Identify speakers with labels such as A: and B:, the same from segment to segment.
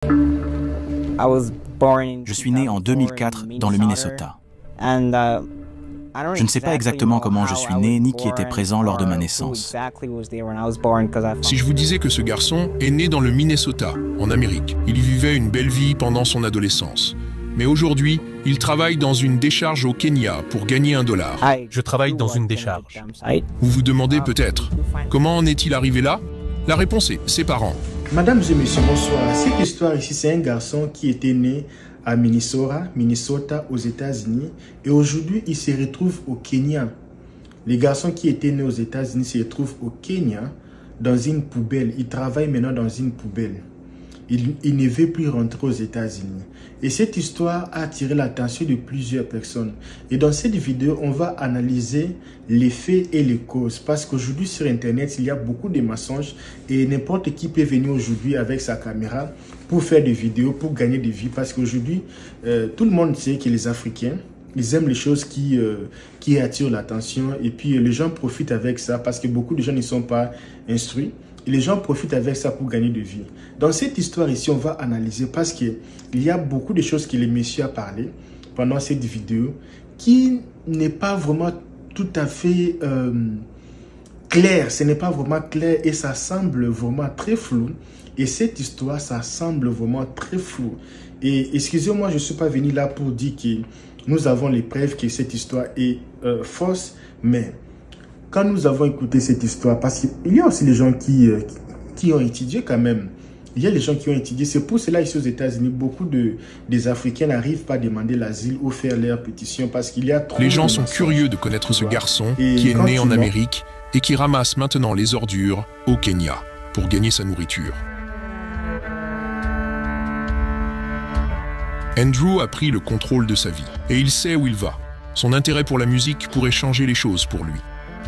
A: Je suis né en 2004 dans le Minnesota. Je ne sais pas exactement comment je suis né ni qui était présent lors de ma naissance.
B: Si je vous disais que ce garçon est né dans le Minnesota, en Amérique, il y vivait une belle vie pendant son adolescence. Mais aujourd'hui, il travaille dans une décharge au Kenya pour gagner $1.
C: Je travaille dans une décharge.
B: Vous vous demandez peut-être, comment en est-il arrivé là? La réponse est ses parents.
D: Mesdames et messieurs, bonsoir. Cette histoire ici, c'est un garçon qui était né à Minnesota, aux États-Unis. Et aujourd'hui, il se retrouve au Kenya. Les garçons qui étaient nés aux États-Unis se retrouvent au Kenya dans une poubelle. Il travaille maintenant dans une poubelle. Il ne veut plus rentrer aux États-Unis. Et cette histoire a attiré l'attention de plusieurs personnes. Et dans cette vidéo, on va analyser les faits et les causes. Parce qu'aujourd'hui, sur Internet, il y a beaucoup de mensonges. Et n'importe qui peut venir aujourd'hui avec sa caméra pour faire des vidéos, pour gagner des vies. Parce qu'aujourd'hui, tout le monde sait que les Africains, ils aiment les choses qui attirent l'attention. Et puis, les gens profitent avec ça parce que beaucoup de gens ne sont pas instruits. Et les gens profitent avec ça pour gagner de vie. Dans cette histoire ici, on va analyser parce qu'il y a beaucoup de choses que le monsieur a parlé pendant cette vidéo qui n'est pas vraiment tout à fait clair. Ce n'est pas vraiment clair et ça semble vraiment très flou. Et cette histoire, ça semble vraiment très flou. Et excusez-moi, je ne suis pas venu là pour dire que nous avons les preuves que cette histoire est fausse, mais quand nous avons écouté cette histoire, parce qu'il y a aussi les gens qui ont étudié quand même. Il y a les gens qui ont étudié. C'est pour cela ici aux États-Unis, beaucoup des Africains n'arrivent pas à demander l'asile ou faire leur pétition parce qu'il y a trop.
B: Les gens sont curieux de connaître ce garçon qui est né en Amérique et qui ramasse maintenant les ordures au Kenya pour gagner sa nourriture. Andrew a pris le contrôle de sa vie et il sait où il va. Son intérêt pour la musique pourrait changer les choses pour lui.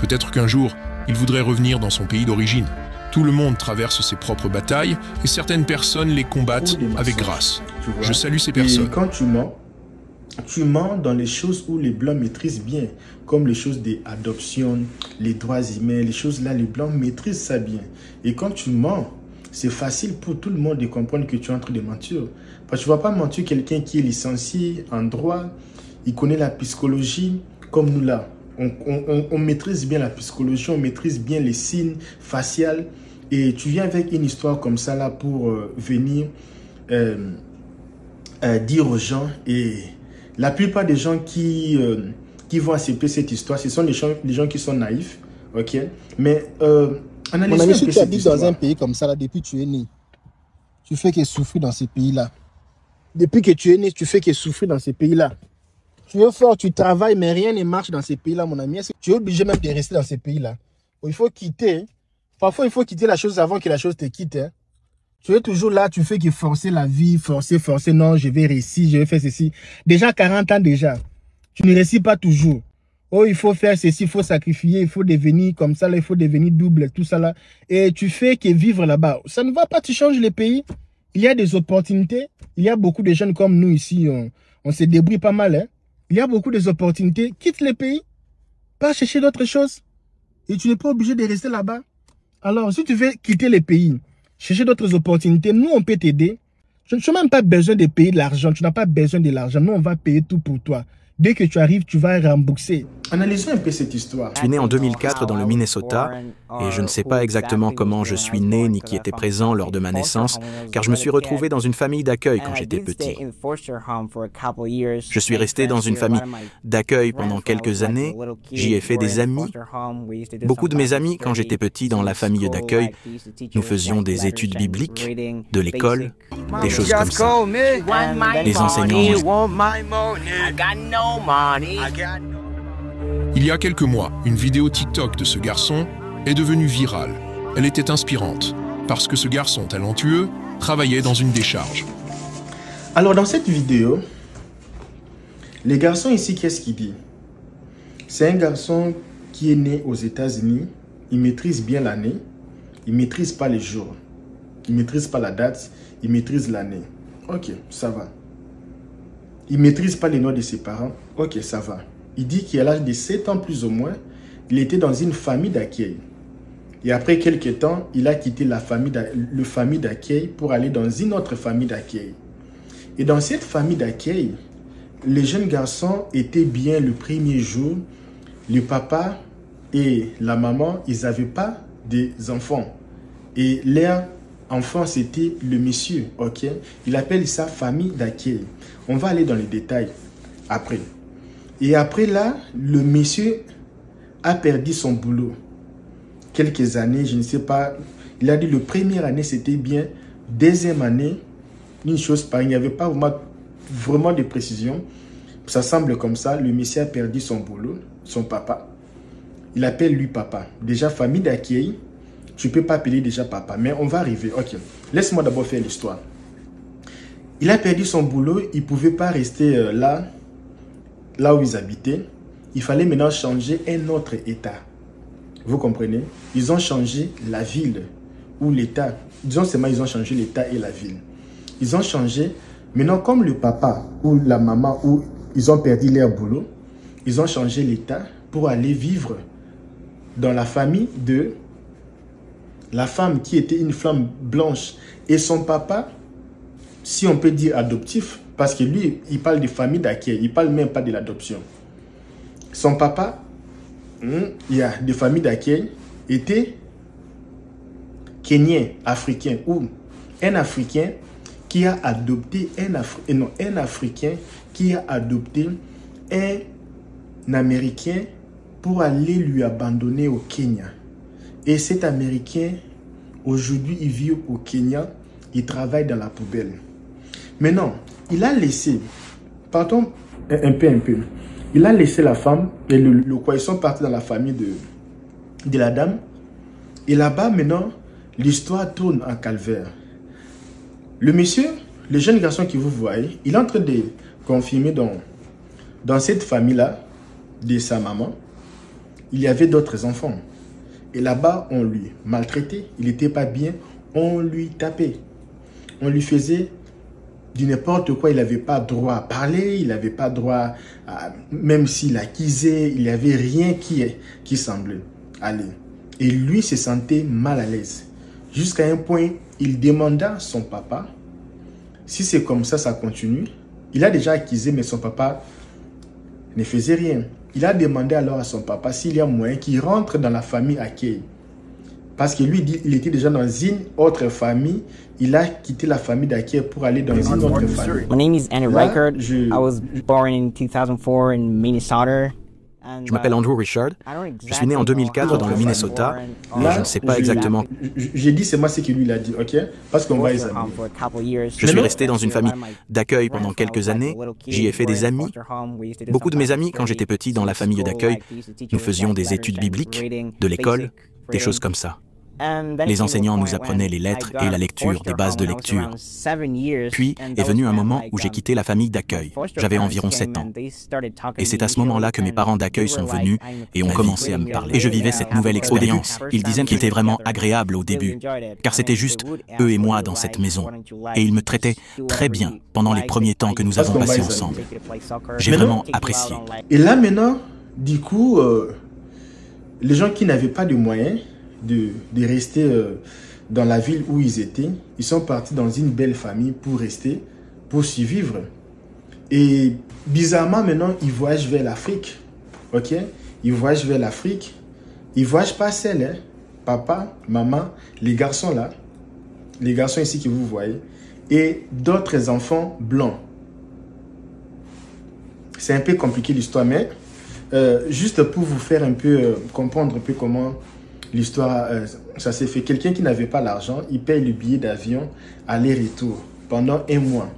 B: Peut-être qu'un jour, il voudrait revenir dans son pays d'origine. Tout le monde traverse ses propres batailles et certaines personnes les combattent avec grâce. Je salue ces personnes.
D: Et quand tu mens dans les choses où les Blancs maîtrisent bien, comme les choses des adoptions, les droits humains, les choses là, les Blancs maîtrisent ça bien. Et quand tu mens, c'est facile pour tout le monde de comprendre que tu es en train de mentir. Parce que tu ne vas pas mentir quelqu'un qui est licencié en droit, il connaît la psychologie comme nous là. On maîtrise bien la psychologie, on maîtrise bien les signes faciaux. Et tu viens avec une histoire comme ça là pour venir dire aux gens. Et la plupart des gens qui vont accepter cette histoire, ce sont les gens qui sont naïfs. Ok. Mais
E: analysons un peu cette histoire. Si tu habites dans un pays comme ça là, depuis que tu es né, tu fais que souffrir dans ces pays-là. Depuis que tu es né, tu fais que souffrir dans ces pays-là. Tu es fort, tu travailles, mais rien ne marche dans ces pays-là, mon ami. Tu es obligé même de rester dans ces pays-là. Il faut quitter. Parfois, il faut quitter la chose avant que la chose te quitte. Hein. Tu es toujours là, tu fais que forcer la vie, forcer. Non, je vais réussir, je vais faire ceci. Déjà 40 ans déjà. Tu ne réussis pas toujours. Oh, il faut faire ceci, il faut sacrifier, il faut devenir comme ça, là, il faut devenir double, tout ça là. Et tu fais que vivre là-bas. Ça ne va pas, tu changes les pays. Il y a des opportunités. Il y a beaucoup de jeunes comme nous ici. On se débrouille pas mal, hein. Il y a beaucoup d'opportunités. Quitte les pays. Pas chercher d'autres choses. Et tu n'es pas obligé de rester là-bas. Alors, si tu veux quitter les pays, chercher d'autres opportunités, nous, on peut t'aider. Tu n'as même pas besoin de payer de l'argent. Tu n'as pas besoin de l'argent. Nous, on va payer tout pour toi. Dès que tu arrives, tu vas rembourser.
D: Analysons un peu cette histoire.
A: Je suis né en 2004 dans le Minnesota et je ne sais pas exactement comment je suis né ni qui était présent lors de ma naissance car je me suis retrouvé dans une famille d'accueil quand j'étais petit. Je suis resté dans une famille d'accueil pendant quelques années, j'y ai fait des amis. Beaucoup de mes amis, quand j'étais petit dans la famille d'accueil, nous faisions des études bibliques, de l'école, des choses comme ça. Les enseignants.
B: Il y a quelques mois, une vidéo TikTok de ce garçon est devenue virale. Elle était inspirante, parce que ce garçon talentueux travaillait dans une décharge.
D: Alors dans cette vidéo, les garçons ici, qu'est-ce qu'il dit? C'est un garçon qui est né aux États-Unis, il maîtrise bien l'année, il ne maîtrise pas les jours, il ne maîtrise pas la date, il maîtrise l'année. Ok, ça va. Il ne maîtrise pas les noms de ses parents. Ok, ça va. Il dit qu'à l'âge de 7 ans plus ou moins, il était dans une famille d'accueil. Et après quelques temps, il a quitté le famille d'accueil pour aller dans une autre famille d'accueil. Et dans cette famille d'accueil, les jeunes garçons étaient bien le premier jour. Le papa et la maman, ils n'avaient pas des enfants. Et leur enfant, c'était le monsieur, ok? Il appelle ça famille d'accueil. On va aller dans les détails après. Et après là, le monsieur a perdu son boulot. Quelques années, je ne sais pas. Il a dit le première année, c'était bien. Deuxième année, une chose pareille. Il n'y avait pas vraiment de précision. Ça semble comme ça. Le monsieur a perdu son boulot, son papa. Il appelle lui papa. Déjà, famille d'accueil. Tu ne peux pas appeler déjà papa. Mais on va arriver. Ok. Laisse-moi d'abord faire l'histoire. Il a perdu son boulot. Il ne pouvait pas rester là où ils habitaient. Il fallait maintenant changer un autre état. Vous comprenez? Ils ont changé la ville ou l'état. Disons seulement ils ont changé l'état et la ville. Ils ont changé. Maintenant, comme le papa ou la maman, ou ils ont perdu leur boulot, ils ont changé l'état pour aller vivre dans la famille de la femme qui était une femme blanche. Et son papa, si on peut dire adoptif, parce que lui, il parle de famille d'accueil, il ne parle même pas de l'adoption. Son papa, il y a des familles d'accueil, était kenyan, africain, ou un Africain qui a adopté un Africain qui a adopté un Américain pour aller lui abandonner au Kenya. Et cet Américain, aujourd'hui, il vit au Kenya, il travaille dans la poubelle. Maintenant, il a laissé, partons un peu, il a laissé la femme et le quoi, ils sont partis dans la famille de la dame. Et là-bas, maintenant, l'histoire tourne en calvaire. Le monsieur, le jeune garçon que vous voyez, il est en train de confirmer dans cette famille-là, de sa maman, il y avait d'autres enfants. Et là-bas, on lui maltraitait, il n'était pas bien, on lui tapait. On lui faisait du n'importe quoi, il n'avait pas droit à parler, il n'avait pas droit à, même s'il accusait, il n'y avait rien qui semblait aller. Et lui se sentait mal à l'aise. Jusqu'à un point, il demanda à son papa, si c'est comme ça continue, il a déjà accusé, mais son papa ne faisait rien. Il a demandé alors à son papa s'il y a moyen qu'il rentre dans la famille accueil. Parce que lui, il était déjà dans une autre famille. Il a quitté la famille d'accueil pour aller dans une autre famille.
C: My name is Andrew Reichert. I was born in 2004 in Minnesota.
A: Je m'appelle Andrew Richard. Je suis né en 2004 dans le Minnesota. Mais je ne sais pas exactement.
D: J'ai dit c'est moi ce que lui il a dit, ok? Parce qu'on va examiner.
A: Je suis resté dans une famille d'accueil pendant quelques années. J'y ai fait des amis. Beaucoup de mes amis, quand j'étais petit dans la famille d'accueil, nous faisions des études bibliques, de l'école, des choses comme ça. Les enseignants nous apprenaient les lettres et la lecture, des bases de lecture. Puis est venu un moment où j'ai quitté la famille d'accueil. J'avais environ 7 ans. Et c'est à ce moment-là que mes parents d'accueil sont venus et ont commencé à me parler. Et je vivais cette nouvelle expérience. Ils disaient qu'il était vraiment agréable au début, car c'était juste eux et moi dans cette maison. Et ils me traitaient très bien pendant les premiers temps que nous avons passés ensemble. J'ai vraiment apprécié.
D: Et là maintenant, du coup, les gens qui n'avaient pas de moyens de rester dans la ville où ils étaient, ils sont partis dans une belle famille pour rester, pour survivre. Et bizarrement, maintenant, ils voyagent vers l'Afrique. Ok? Ils voyagent vers l'Afrique. Ils ne voyagent pas seuls. Hein? Papa, maman, les garçons là, les garçons ici que vous voyez, et d'autres enfants blancs. C'est un peu compliqué l'histoire, mais juste pour vous faire un peu comprendre un peu comment l'histoire, ça s'est fait. Quelqu'un qui n'avait pas l'argent, il paye le billet d'avion aller-retour pendant 1 mois.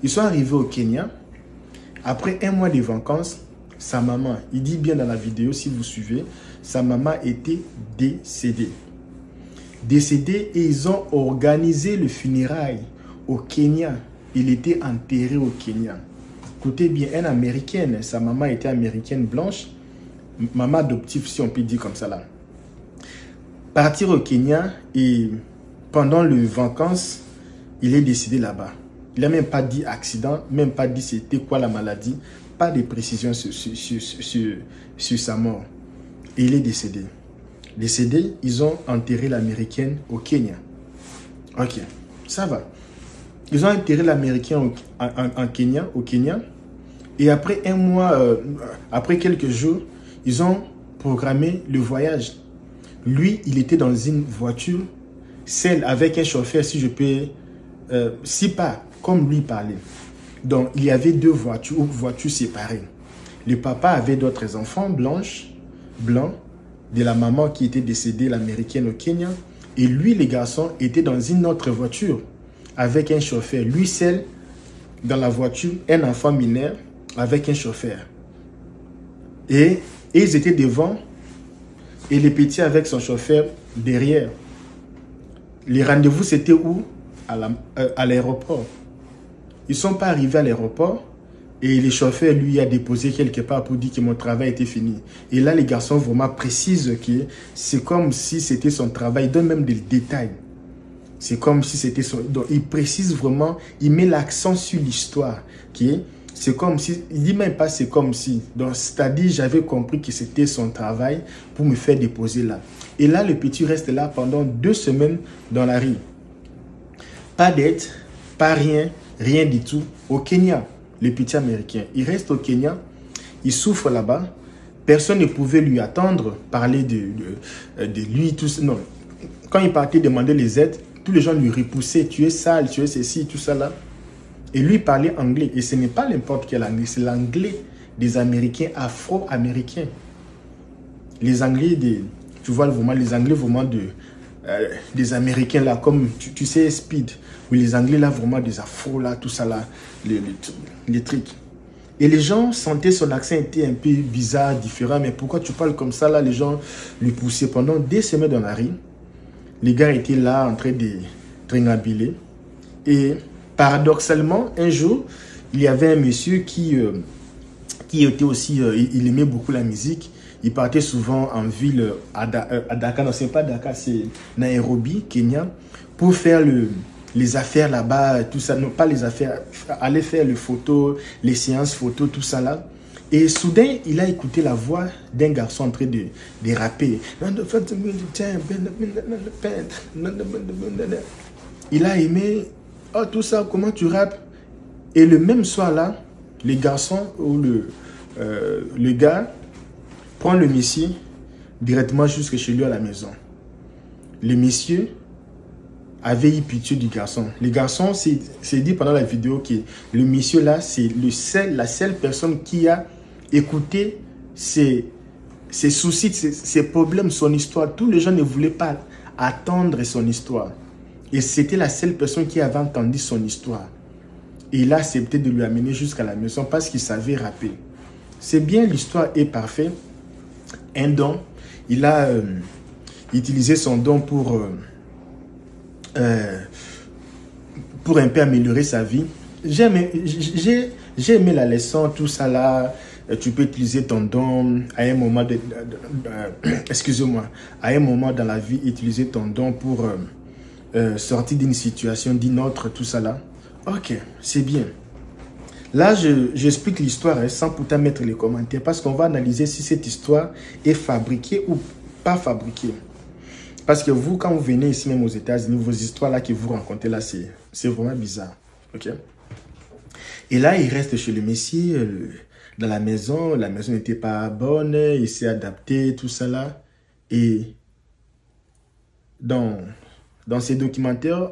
D: Ils sont arrivés au Kenya. Après 1 mois de vacances, sa maman, il dit bien dans la vidéo, si vous suivez, sa maman était décédée. Décédée et ils ont organisé le funérail au Kenya. Il était enterré au Kenya. Écoutez bien, une américaine, sa maman était américaine blanche, maman adoptive si on peut dire comme ça là. Partir au Kenya et pendant les vacances, il est décédé là-bas. Il n'a même pas dit accident, même pas dit c'était quoi la maladie, pas de précision sur sa mort. Et il est décédé. décédé, ils ont enterré l'Américaine au Kenya. Ok, ça va. Ils ont enterré l'Américain au Kenya. Et après un mois, après quelques jours, ils ont programmé le voyage. Lui, il était dans une voiture, celle avec un chauffeur, si je peux, si pas, comme lui parlait. Donc, il y avait deux voitures, ou voitures séparées. Le papa avait d'autres enfants blancs, de la maman qui était décédée, l'Américaine au Kenya. Et lui, les garçons, étaient dans une autre voiture avec un chauffeur. Lui, seul, dans la voiture, un enfant mineur avec un chauffeur. Et ils étaient devant et les petits avec son chauffeur derrière. Les rendez-vous, c'était où? À l'aéroport. Ils ne sont pas arrivés à l'aéroport et le chauffeur, lui, a déposé quelque part pour dire que mon travail était fini. Et là, les garçons vraiment précisent que c'est comme si c'était son travail. Ils donnent même des détails. C'est comme si c'était son... Donc, il précise vraiment, il met l'accent sur l'histoire. C'est comme si... Il dit même pas c'est comme si. Donc, c'est-à-dire, j'avais compris que c'était son travail pour me faire déposer là. Et là, le petit reste là pendant 2 semaines dans la rue. Pas d'aide, pas rien, rien du tout. Au Kenya, le petit Américain. Il reste au Kenya, il souffre là-bas. Personne ne pouvait lui attendre, parler de lui, tout ça. Non. Quand il partait demander les aides, tous les gens lui repoussaient. Tu es sale, tu es ceci, tout ça là. Et lui parlait anglais. Et ce n'est pas n'importe quel anglais, c'est l'anglais des Américains, afro-américains. Les anglais, tu vois vraiment, les anglais vraiment des Américains là, comme tu sais, Speed. Oui, les anglais là, vraiment des afros là, tout ça là, les trucs. Et les gens sentaient son accent était un peu bizarre, différent. Mais pourquoi tu parles comme ça là? Les gens lui poussaient pendant des semaines dans la rue. Les gars étaient là en train de tringabiler. Et paradoxalement, un jour, il y avait un monsieur qui était aussi, il aimait beaucoup la musique. Il partait souvent en ville à Dakar, non, c'est pas Dakar, c'est Nairobi, Kenya, pour faire les affaires là-bas, tout ça, non pas les affaires, aller faire les photos, les séances photos, tout ça là. Et soudain, il a écouté la voix d'un garçon en train de rapper. Il a aimé, oh tout ça, comment tu rappes? Et le même soir là, les garçons ou le gars prend le monsieur directement jusque chez lui à la maison. Le monsieur avait eu pitié du garçon. Le garçon s'est dit pendant la vidéo que le monsieur là, c'est la seule personne qui a écouté ses soucis, ses problèmes, son histoire. Tous les gens ne voulaient pas attendre son histoire. Et c'était la seule personne qui avait entendu son histoire. Et il a accepté de lui amener jusqu'à la maison parce qu'il savait rapper. C'est bien, l'histoire est parfaite. Un don, il a utilisé son don pour un peu améliorer sa vie. J'ai aimé la leçon, tout ça là. Tu peux utiliser ton don à un moment excusez-moi, à un moment dans la vie, utiliser ton don pour sortir d'une situation, d'une autre, tout ça là. Ok, c'est bien. Là, j'explique l'histoire sans pourtant mettre les commentaires parce qu'on va analyser si cette histoire est fabriquée ou pas fabriquée. Parce que vous, quand vous venez ici même aux États-Unis, vos histoires là que vous rencontrez là, c'est vraiment bizarre. Ok. Et là, il reste chez le monsieur, dans la maison n'était pas bonne, il s'est adapté, tout ça là. Et dans ces documentaires,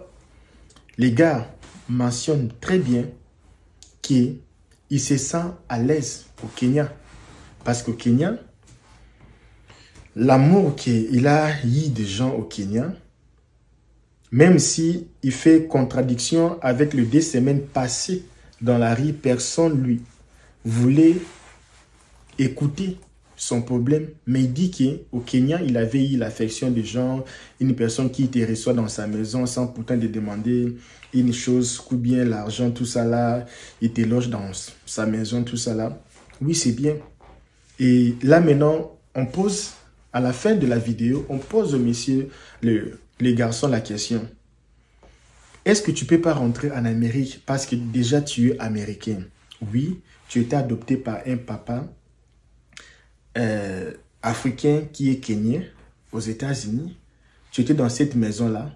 D: les gars mentionnent très bien qu'il se sent à l'aise au Kenya. Parce qu'au Kenya, l'amour qu'il a eu des gens au Kenya, même si il fait contradiction avec les 2 semaines passées dans la rue, personne lui voulait écouter son problème. Mais il dit qu'au Kenya, il avait eu l'affection des gens, une personne qui te reçoit dans sa maison sans pourtant lui demander une chose, ou bien l'argent, tout ça là, il te loge dans sa maison, tout ça là. Oui, c'est bien. Et là maintenant, on pose, à la fin de la vidéo, on pose au monsieur, les garçons, la question. Est-ce que tu ne peux pas rentrer en Amérique parce que déjà tu es américain? Oui, tu étais adopté par un papa africain qui est kenyan, aux États-Unis, tu étais dans cette maison-là,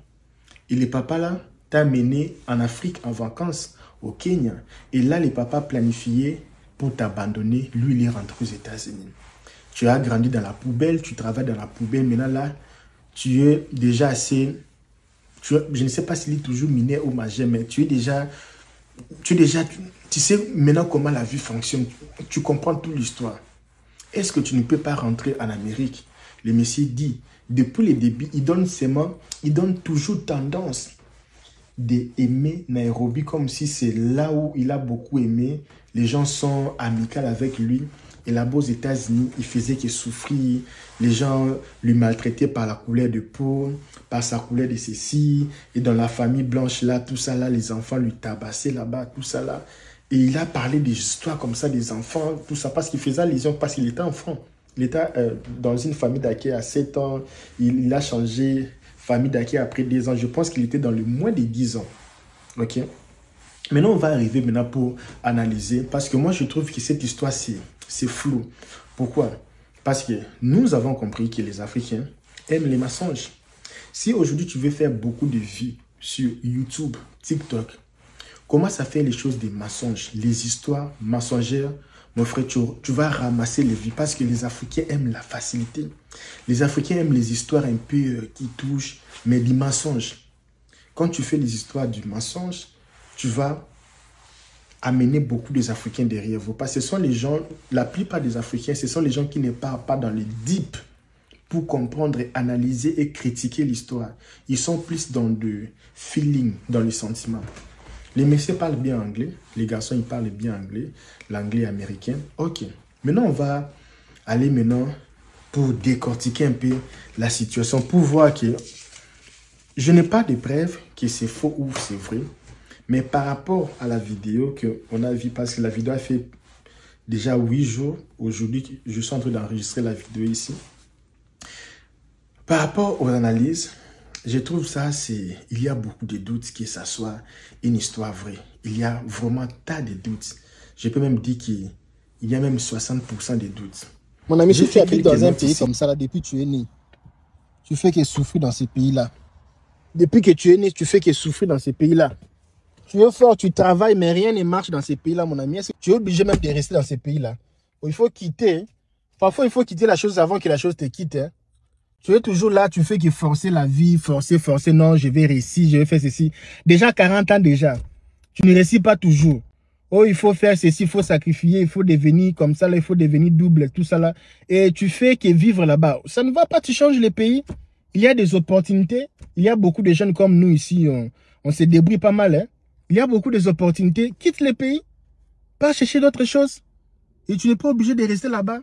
D: et le papa là t'a mené en Afrique en vacances, au Kenya. Et là, le papa planifiait pour t'abandonner. Lui, il est rentré aux États-Unis. Tu as grandi dans la poubelle, tu travailles dans la poubelle. Maintenant là, tu es déjà assez... je ne sais pas s'il est toujours mineur ou majeur, mais tu sais maintenant comment la vie fonctionne. Tu comprends toute l'histoire. Est-ce que tu ne peux pas rentrer en Amérique? Le Messie dit, depuis le début, il donne toujours tendance d'aimer Nairobi comme si c'est là où il a beaucoup aimé. Les gens sont amicaux avec lui. Et là-bas aux États-Unis, il faisait que souffrir. Les gens lui maltraitaient par la couleur de peau, par sa couleur de ceci. Et dans la famille blanche là, tout ça là, les enfants lui tabassaient là-bas, tout ça là. Et il a parlé des histoires comme ça, des enfants, tout ça, parce qu'il faisait allusion, parce qu'il était enfant. Il était dans une famille d'accueil à 7 ans. Il a changé famille d'accueil après 2 ans. Je pense qu'il était dans le moins de 10 ans. Ok. Maintenant, on va arriver maintenant pour analyser. Parce que moi, je trouve que cette histoire, c'est flou. Pourquoi? Parce que nous avons compris que les Africains aiment les mensonges. Si aujourd'hui, tu veux faire beaucoup de vues sur YouTube, TikTok, commence à faire les choses des mensonges, les histoires mensongères. Mon frère, tu vas ramasser les vues parce que les Africains aiment la facilité. Les Africains aiment les histoires un peu qui touchent, mais des mensonges. Quand tu fais les histoires du mensonge, tu vas amener beaucoup des Africains derrière vous. Parce que ce sont les gens, la plupart des Africains, ce sont les gens qui ne parlent pas dans le deep pour comprendre, analyser et critiquer l'histoire. Ils sont plus dans le feeling, dans le sentiment. Les messieurs parlent bien anglais, les garçons ils parlent bien anglais, l'anglais américain. Ok, maintenant on va aller maintenant pour décortiquer un peu la situation, pour voir que je n'ai pas de preuves que c'est faux ou c'est vrai, mais par rapport à la vidéo qu'on a vue, parce que la vidéo a fait déjà 8 jours, aujourd'hui je suis en train d'enregistrer la vidéo ici. Par rapport aux analyses, je trouve ça, il y a beaucoup de doutes que ça soit une histoire vraie. Il y a vraiment tas de doutes. Je peux même dire qu'il y a même 60% de doutes.
E: Mon ami, si tu habites dans un pays comme ça, là, depuis que tu es né, tu fais que souffrir dans ces pays-là. Depuis que tu es né, tu fais que souffrir dans ces pays-là. Tu es fort, tu travailles, mais rien ne marche dans ces pays-là, mon ami. Tu es obligé même de rester dans ces pays-là. Il faut quitter. Parfois, il faut quitter la chose avant que la chose te quitte. Hein. Tu es toujours là, tu fais que forcer la vie, forcer, non, je vais réussir, je vais faire ceci. Déjà 40 ans déjà, tu ne réussis pas toujours. Oh, il faut faire ceci, il faut sacrifier, il faut devenir comme ça, là, il faut devenir double, tout ça là. Et tu fais que vivre là-bas. Ça ne va pas, tu changes les pays. Il y a des opportunités. Il y a beaucoup de jeunes comme nous ici, on se débrouille pas mal. Hein. Il y a beaucoup d'opportunités. Quitte les pays, pas chercher d'autres choses. Et tu n'es pas obligé de rester là-bas.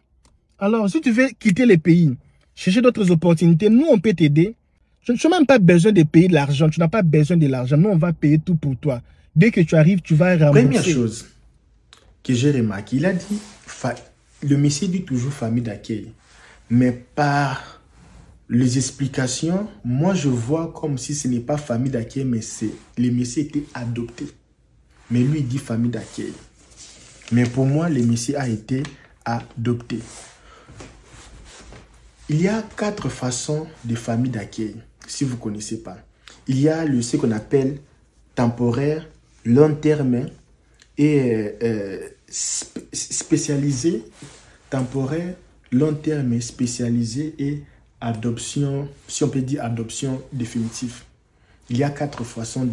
E: Alors, si tu veux quitter les pays, chercher d'autres opportunités, nous, on peut t'aider. Tu n'as même pas besoin de payer de l'argent. Tu n'as pas besoin de l'argent. Nous, on va payer tout pour toi. Dès que tu arrives, tu vas rembourser.
D: Première chose que j'ai remarqué, il a dit, le Messie dit toujours famille d'accueil. Mais par les explications, moi, je vois comme si ce n'est pas famille d'accueil, mais le Messie était adopté. Mais lui, il dit famille d'accueil. Mais pour moi, le Messie a été adopté. Il y a 4 façons de famille d'accueil, si vous ne connaissez pas. Il y a ce qu'on appelle temporaire, long terme et spécialisé, temporaire, long terme, spécialisé et adoption, si on peut dire adoption définitive. Il y a 4 façons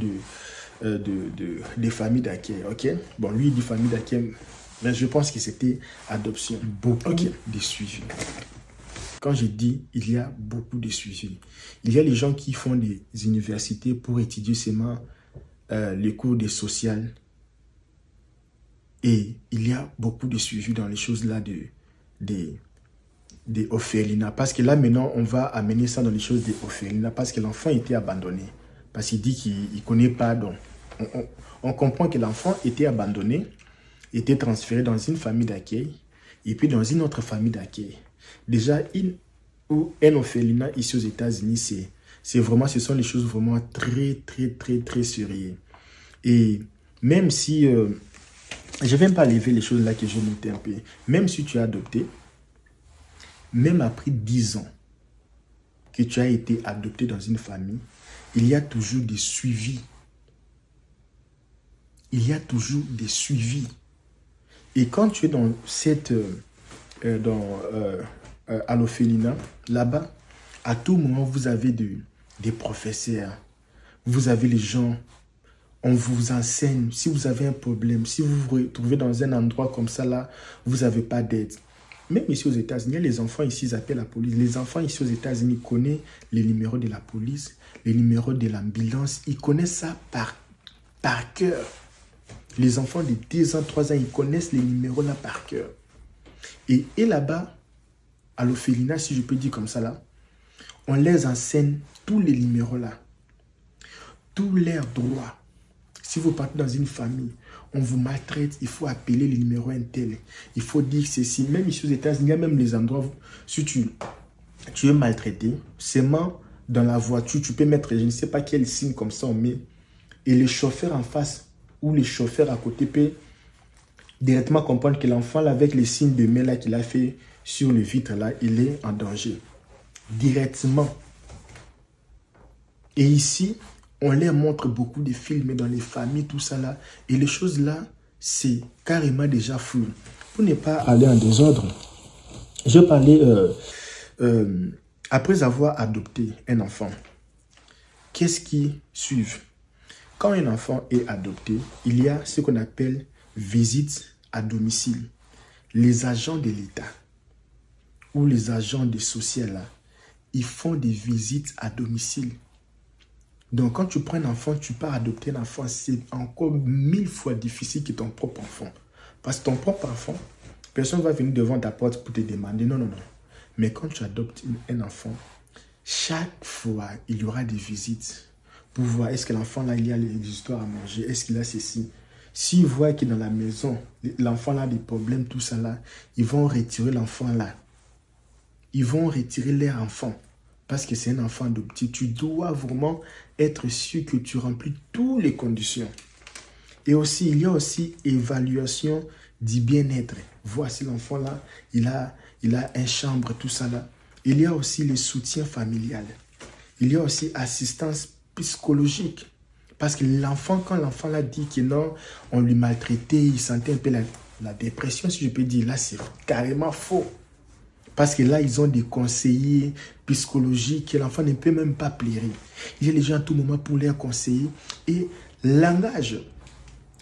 D: de famille d'accueil, ok? Bon, lui, il dit famille d'accueil, mais je pense que c'était adoption. Beaucoup de suivi. Quand je dis, il y a beaucoup de suivi. Il y a les gens qui font des universités pour étudier seulement les cours de social. Et il y a beaucoup de suivi dans les choses là de orphelinat. Parce que là, maintenant, on va amener ça dans les choses de orphelinat. Parce que l'enfant était abandonné. Parce qu'il dit qu'il ne connaît pas. Donc, on comprend que l'enfant était abandonné, était transféré dans une famille d'accueil. Et puis dans une autre famille d'accueil. Déjà, un orphelinat ici aux États-Unis, ce sont les choses vraiment très sérieuses. Et même si, je ne vais pas lever les choses là que j'ai notées un peu, même si tu as adopté, même après 10 ans que tu as été adopté dans une famille, il y a toujours des suivis. Il y a toujours des suivis. Et quand tu es dans cette... à l'orphelinat, là-bas, à tout moment, vous avez des professeurs. Vous avez les gens. On vous enseigne. Si vous avez un problème, si vous vous retrouvez dans un endroit comme ça, là, vous n'avez pas d'aide. Même ici aux États-Unis, les enfants ici, ils appellent la police. Les enfants ici aux États-Unis connaissent les numéros de la police, les numéros de l'ambulance. Ils connaissent ça par cœur. Les enfants de 10 ans, 3 ans, ils connaissent les numéros là par cœur. Et là-bas, à l'orphelinat, si je peux dire comme ça là, on les enseigne tous les numéros là. Tous leurs droits. Si vous partez dans une famille, on vous maltraite, il faut appeler le numéro intel. Il faut dire ceci. Même ici aux États-Unis, il y a même les endroits où si tu es maltraité, seulement dans la voiture, tu peux mettre, je ne sais pas quel signe comme ça on met. Et le chauffeur en face ou le chauffeur à côté peut directement comprendre que l'enfant, avec les signes de main là qu'il a fait sur le vitre là, il est en danger. Directement. Et ici, on leur montre beaucoup de films dans les familles, tout ça là. Et les choses là, c'est carrément déjà fou. Pour ne pas aller en désordre, je parlais, après avoir adopté un enfant, qu'est-ce qui suit? Quand un enfant est adopté, il y a ce qu'on appelle visite à domicile. Les agents de l'État ou les agents des social là, ils font des visites à domicile. Donc, quand tu prends un enfant, tu pars adopter un enfant, c'est encore 1000 fois difficile que ton propre enfant. Parce que ton propre enfant, personne ne va venir devant ta porte pour te demander. Non, non, non. Mais quand tu adoptes un enfant, chaque fois, il y aura des visites pour voir est-ce que l'enfant là, il y a les histoires à manger, est-ce qu'il a ceci. S'ils voient que dans la maison, l'enfant là a des problèmes, tout ça là, ils vont retirer l'enfant là. Ils vont retirer leur enfant. Parce que c'est un enfant adopté. Tu dois vraiment être sûr que tu remplis toutes les conditions. Et aussi, il y a aussi évaluation du bien-être. Voici l'enfant là, il a une chambre, tout ça là. Il y a aussi le soutien familial. Il y a aussi assistance psychologique. Parce que l'enfant, quand l'enfant l'a dit que non, on lui maltraitait, il sentait un peu la dépression, si je peux dire, là c'est carrément faux. Parce que là, ils ont des conseillers psychologiques que l'enfant ne peut même pas pleurer. Il y a les gens à tout moment pour les conseiller. Et langage,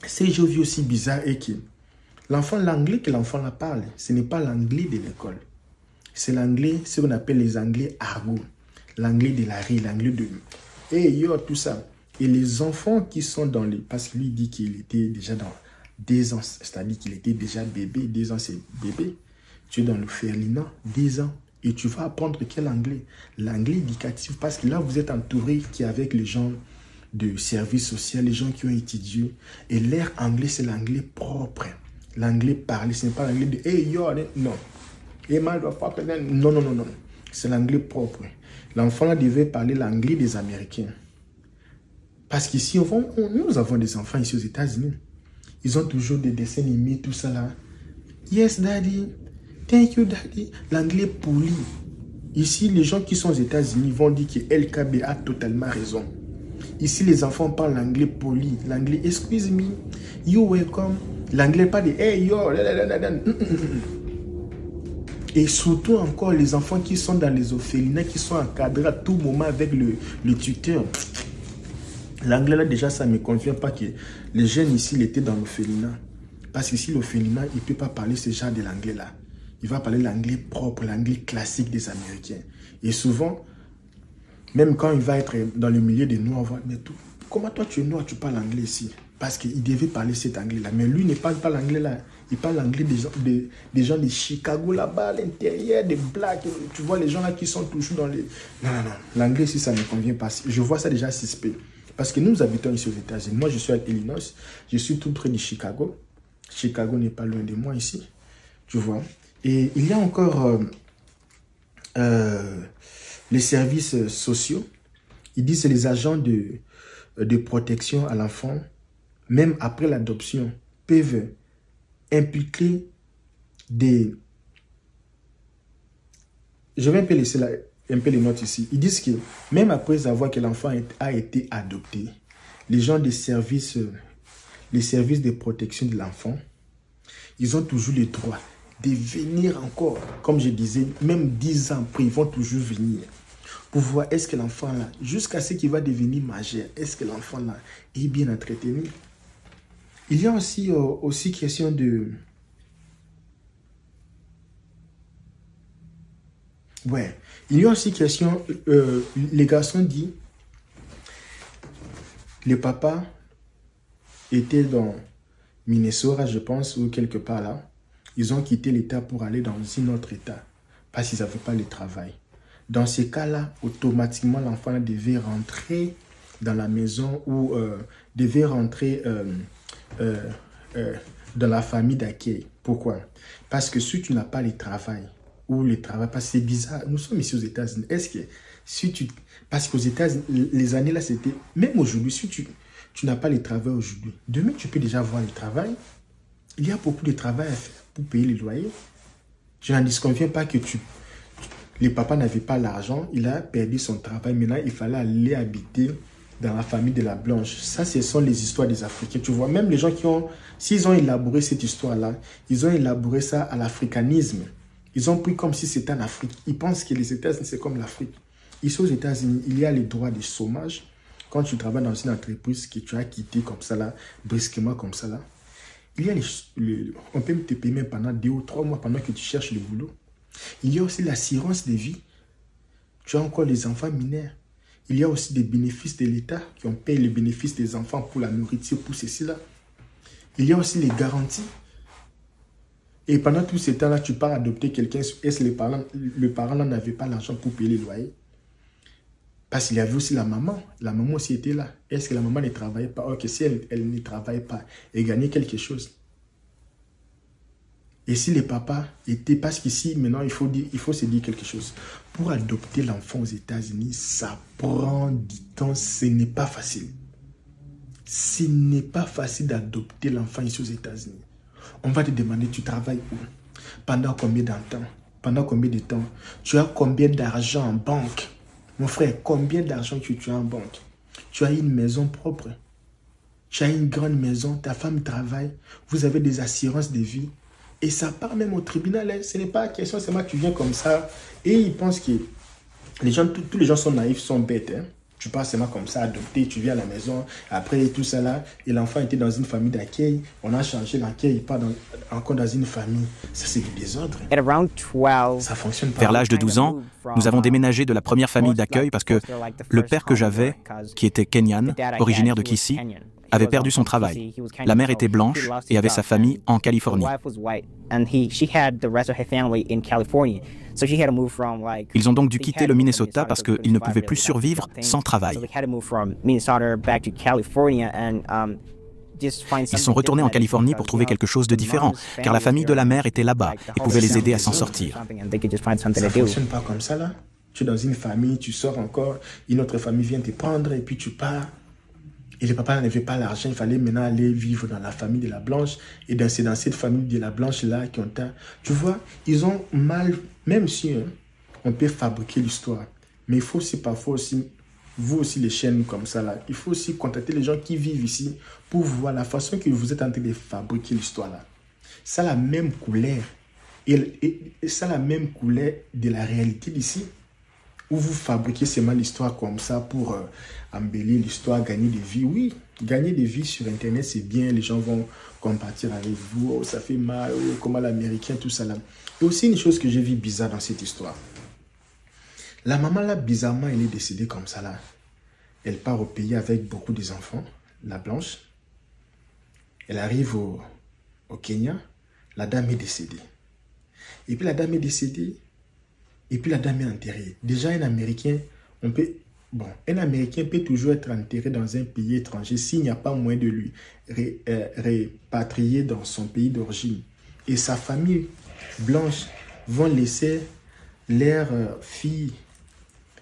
D: c'est je vis aussi bizarre et que l'enfant, l'anglais que l'enfant la parle, ce n'est pas l'anglais de l'école. C'est l'anglais, ce qu'on appelle les anglais argot. L'anglais de la rue, l'anglais de... Et yo, tout ça. Et les enfants qui sont dans les... Parce que lui dit qu'il était déjà dans 2 ans. C'est-à-dire qu'il était déjà bébé. 2 ans, c'est bébé. Tu es dans l'orphelinat, 10 ans, et tu vas apprendre quel anglais? L'anglais éducatif, parce que là, vous êtes entouré avec les gens de service social, les gens qui ont étudié, et leur anglais, c'est l'anglais propre. L'anglais parlé, ce n'est pas l'anglais de « Hey, yo », non. « Hey, man, non, non, non, non. C'est l'anglais propre. L'enfant là devait parler l'anglais des Américains. Parce qu'ici, nous avons des enfants ici aux États-Unis. Ils ont toujours des dessins animés, tout ça là. « Yes, daddy. Thank you, daddy. » L'anglais poli. Ici, les gens qui sont aux États-Unis vont dire que LKB a totalement raison. Ici, les enfants parlent l'anglais poli. L'anglais, excuse me, you welcome. L'anglais pas de hey yo. Et surtout encore, les enfants qui sont dans les orphelinats, qui sont encadrés à tout moment avec le tuteur. L'anglais là, déjà, ça ne me convient pas que les jeunes ici, ils étaient dans l'orphelinat. Parce qu'ici, l'orphelinat, il ne peut pas parler ce genre de l'anglais là. Il va parler l'anglais propre, l'anglais classique des Américains. Et souvent, même quand il va être dans le milieu des Noirs, on va dire, comment toi tu es noir, tu parles anglais ici? Parce qu'il devait parler cet anglais-là. Mais lui ne parle pas l'anglais là. Il parle l'anglais des gens de Chicago là-bas, à l'intérieur, des blacks. Tu vois les gens là qui sont toujours dans les... Non, non, non. L'anglais ici, ça ne me convient pas. Je vois ça déjà suspect. Parce que nous habitons ici aux États-Unis. Moi, je suis à Illinois. Je suis tout près de Chicago. Chicago n'est pas loin de moi ici. Tu vois. Et il y a encore les services sociaux. Ils disent que les agents de protection à l'enfant, même après l'adoption, peuvent impliquer des... Je vais un peu laisser là. un peu les notes ici. Ils disent que même après avoir que l'enfant a été adopté, les gens des services, les services de protection de l'enfant, ils ont toujours le droit de venir encore, comme je disais, même 10 ans après, ils vont toujours venir pour voir est-ce que l'enfant là, jusqu'à ce qu'il va devenir majeur, est-ce que l'enfant là est bien entretenu. Il y a aussi question de... Ouais, il y a aussi question, les garçons disent, le papa était dans Minnesota, je pense, ou quelque part là. Ils ont quitté l'État pour aller dans un autre État parce qu'ils n'avaient pas le travail. Dans ces cas-là, automatiquement, l'enfant devait rentrer dans la maison ou devait rentrer dans la famille d'accueil. Pourquoi? Parce que si tu n'as pas le travail, ou le travail, parce que c'est bizarre, nous sommes ici aux États-Unis. Est-ce que si tu... Parce qu'aux États-Unis, les années là, c'était... Même aujourd'hui, si tu n'as pas le travail aujourd'hui, demain, tu peux déjà avoir le travail. Il y a beaucoup de travail à faire pour payer les loyers. Je n'en disconviens pas que le papa n'avait pas l'argent, il a perdu son travail. Maintenant, il fallait aller habiter dans la famille de la Blanche. Ça, ce sont les histoires des Africains. Tu vois, même les gens qui ont... S'ils ont élaboré cette histoire-là, ils ont élaboré ça à l'africanisme. Ils ont pris comme si c'était en Afrique. Ils pensent que les États-Unis, c'est comme l'Afrique. Ici, aux États-Unis, il y a les droits de chômage. Quand tu travailles dans une entreprise que tu as quitté comme ça, là, brusquement comme ça, là, il y a on peut te payer même pendant 2 ou 3 mois pendant que tu cherches le boulot. Il y a aussi l'assurance de vie. Tu as encore les enfants mineurs. Il y a aussi des bénéfices de l'État qui ont payé les bénéfices des enfants pour la nourriture, pour ceci-là. Il y a aussi les garanties. Et pendant tout ce temps-là, tu pars adopter quelqu'un. Est-ce que le parent n'avait pas l'argent pour payer les loyers? Parce qu'il y avait aussi la maman. La maman aussi était là. Est-ce que la maman ne travaillait pas? Ok, si elle ne travaille pas, elle gagnait quelque chose. Et si les papas étaient... Parce qu'ici, maintenant, il faut se dire quelque chose. Pour adopter l'enfant aux États-Unis, ça prend du temps. Ce n'est pas facile. Ce n'est pas facile d'adopter l'enfant ici aux États-Unis. On va te demander, tu travailles où? Pendant combien de temps? Pendant combien de temps? Tu as combien d'argent en banque? Mon frère, combien d'argent tu as en banque? Tu as une maison propre. Tu as une grande maison. Ta femme travaille. Vous avez des assurances de vie. Et ça part même au tribunal. Hein. Ce n'est pas question seulement que tu viens comme ça. Et ils pensent que les gens, tous les gens sont naïfs, sont bêtes. Hein. Tu pars seulement comme ça, adopté, tu viens à la maison. Après tout ça là, et l'enfant était dans une famille d'accueil. On a changé l'accueil, il part encore dans une famille. Ça, c'est du désordre. Ça fonctionne pas.
A: Vers l'âge de 12 ans, nous avons déménagé de la première famille d'accueil parce que le père que j'avais, qui était Kenyan, originaire de Kisii, avait perdu son travail. La mère était blanche et avait sa famille en Californie. Ils ont donc dû quitter le Minnesota parce qu'ils ne pouvaient plus survivre sans travail. Ils sont retournés en Californie pour trouver quelque chose de différent, car la famille de la mère était là-bas et pouvait les aider à s'en sortir.
D: Ça ne fonctionne pas comme ça là. Tu es dans une famille, tu sors encore, une autre famille vient te prendre et puis tu pars. Et le papa n'avait pas l'argent, il fallait maintenant aller vivre dans la famille de la Blanche. Et c'est dans cette famille de la Blanche-là qui ont... Tu vois, ils ont mal... Même si on peut fabriquer l'histoire, mais il faut aussi parfois aussi... Vous aussi les chaînes comme ça là, il faut aussi contacter les gens qui vivent ici pour voir la façon que vous êtes en train de fabriquer l'histoire là. Ça a la même couleur. Et ça a la même couleur de la réalité d'ici. Où vous fabriquez seulement l'histoire comme ça pour embellir l'histoire, gagner des vies. Oui, gagner des vies sur Internet, c'est bien. Les gens vont compatir avec vous. Oh, ça fait mal. Oh, comment l'Américain, tout ça là. Et aussi une chose que j'ai vu bizarre dans cette histoire. La maman là, bizarrement, elle est décédée comme ça là. Elle part au pays avec beaucoup des enfants, la Blanche. Elle arrive au Kenya. La dame est décédée. Et puis la dame est décédée. Et puis la dame est enterrée. Déjà, un Américain peut toujours être enterré dans un pays étranger s'il n'y a pas moyen de lui répatrier dans son pays d'origine. Et sa famille blanche vont laisser leur fille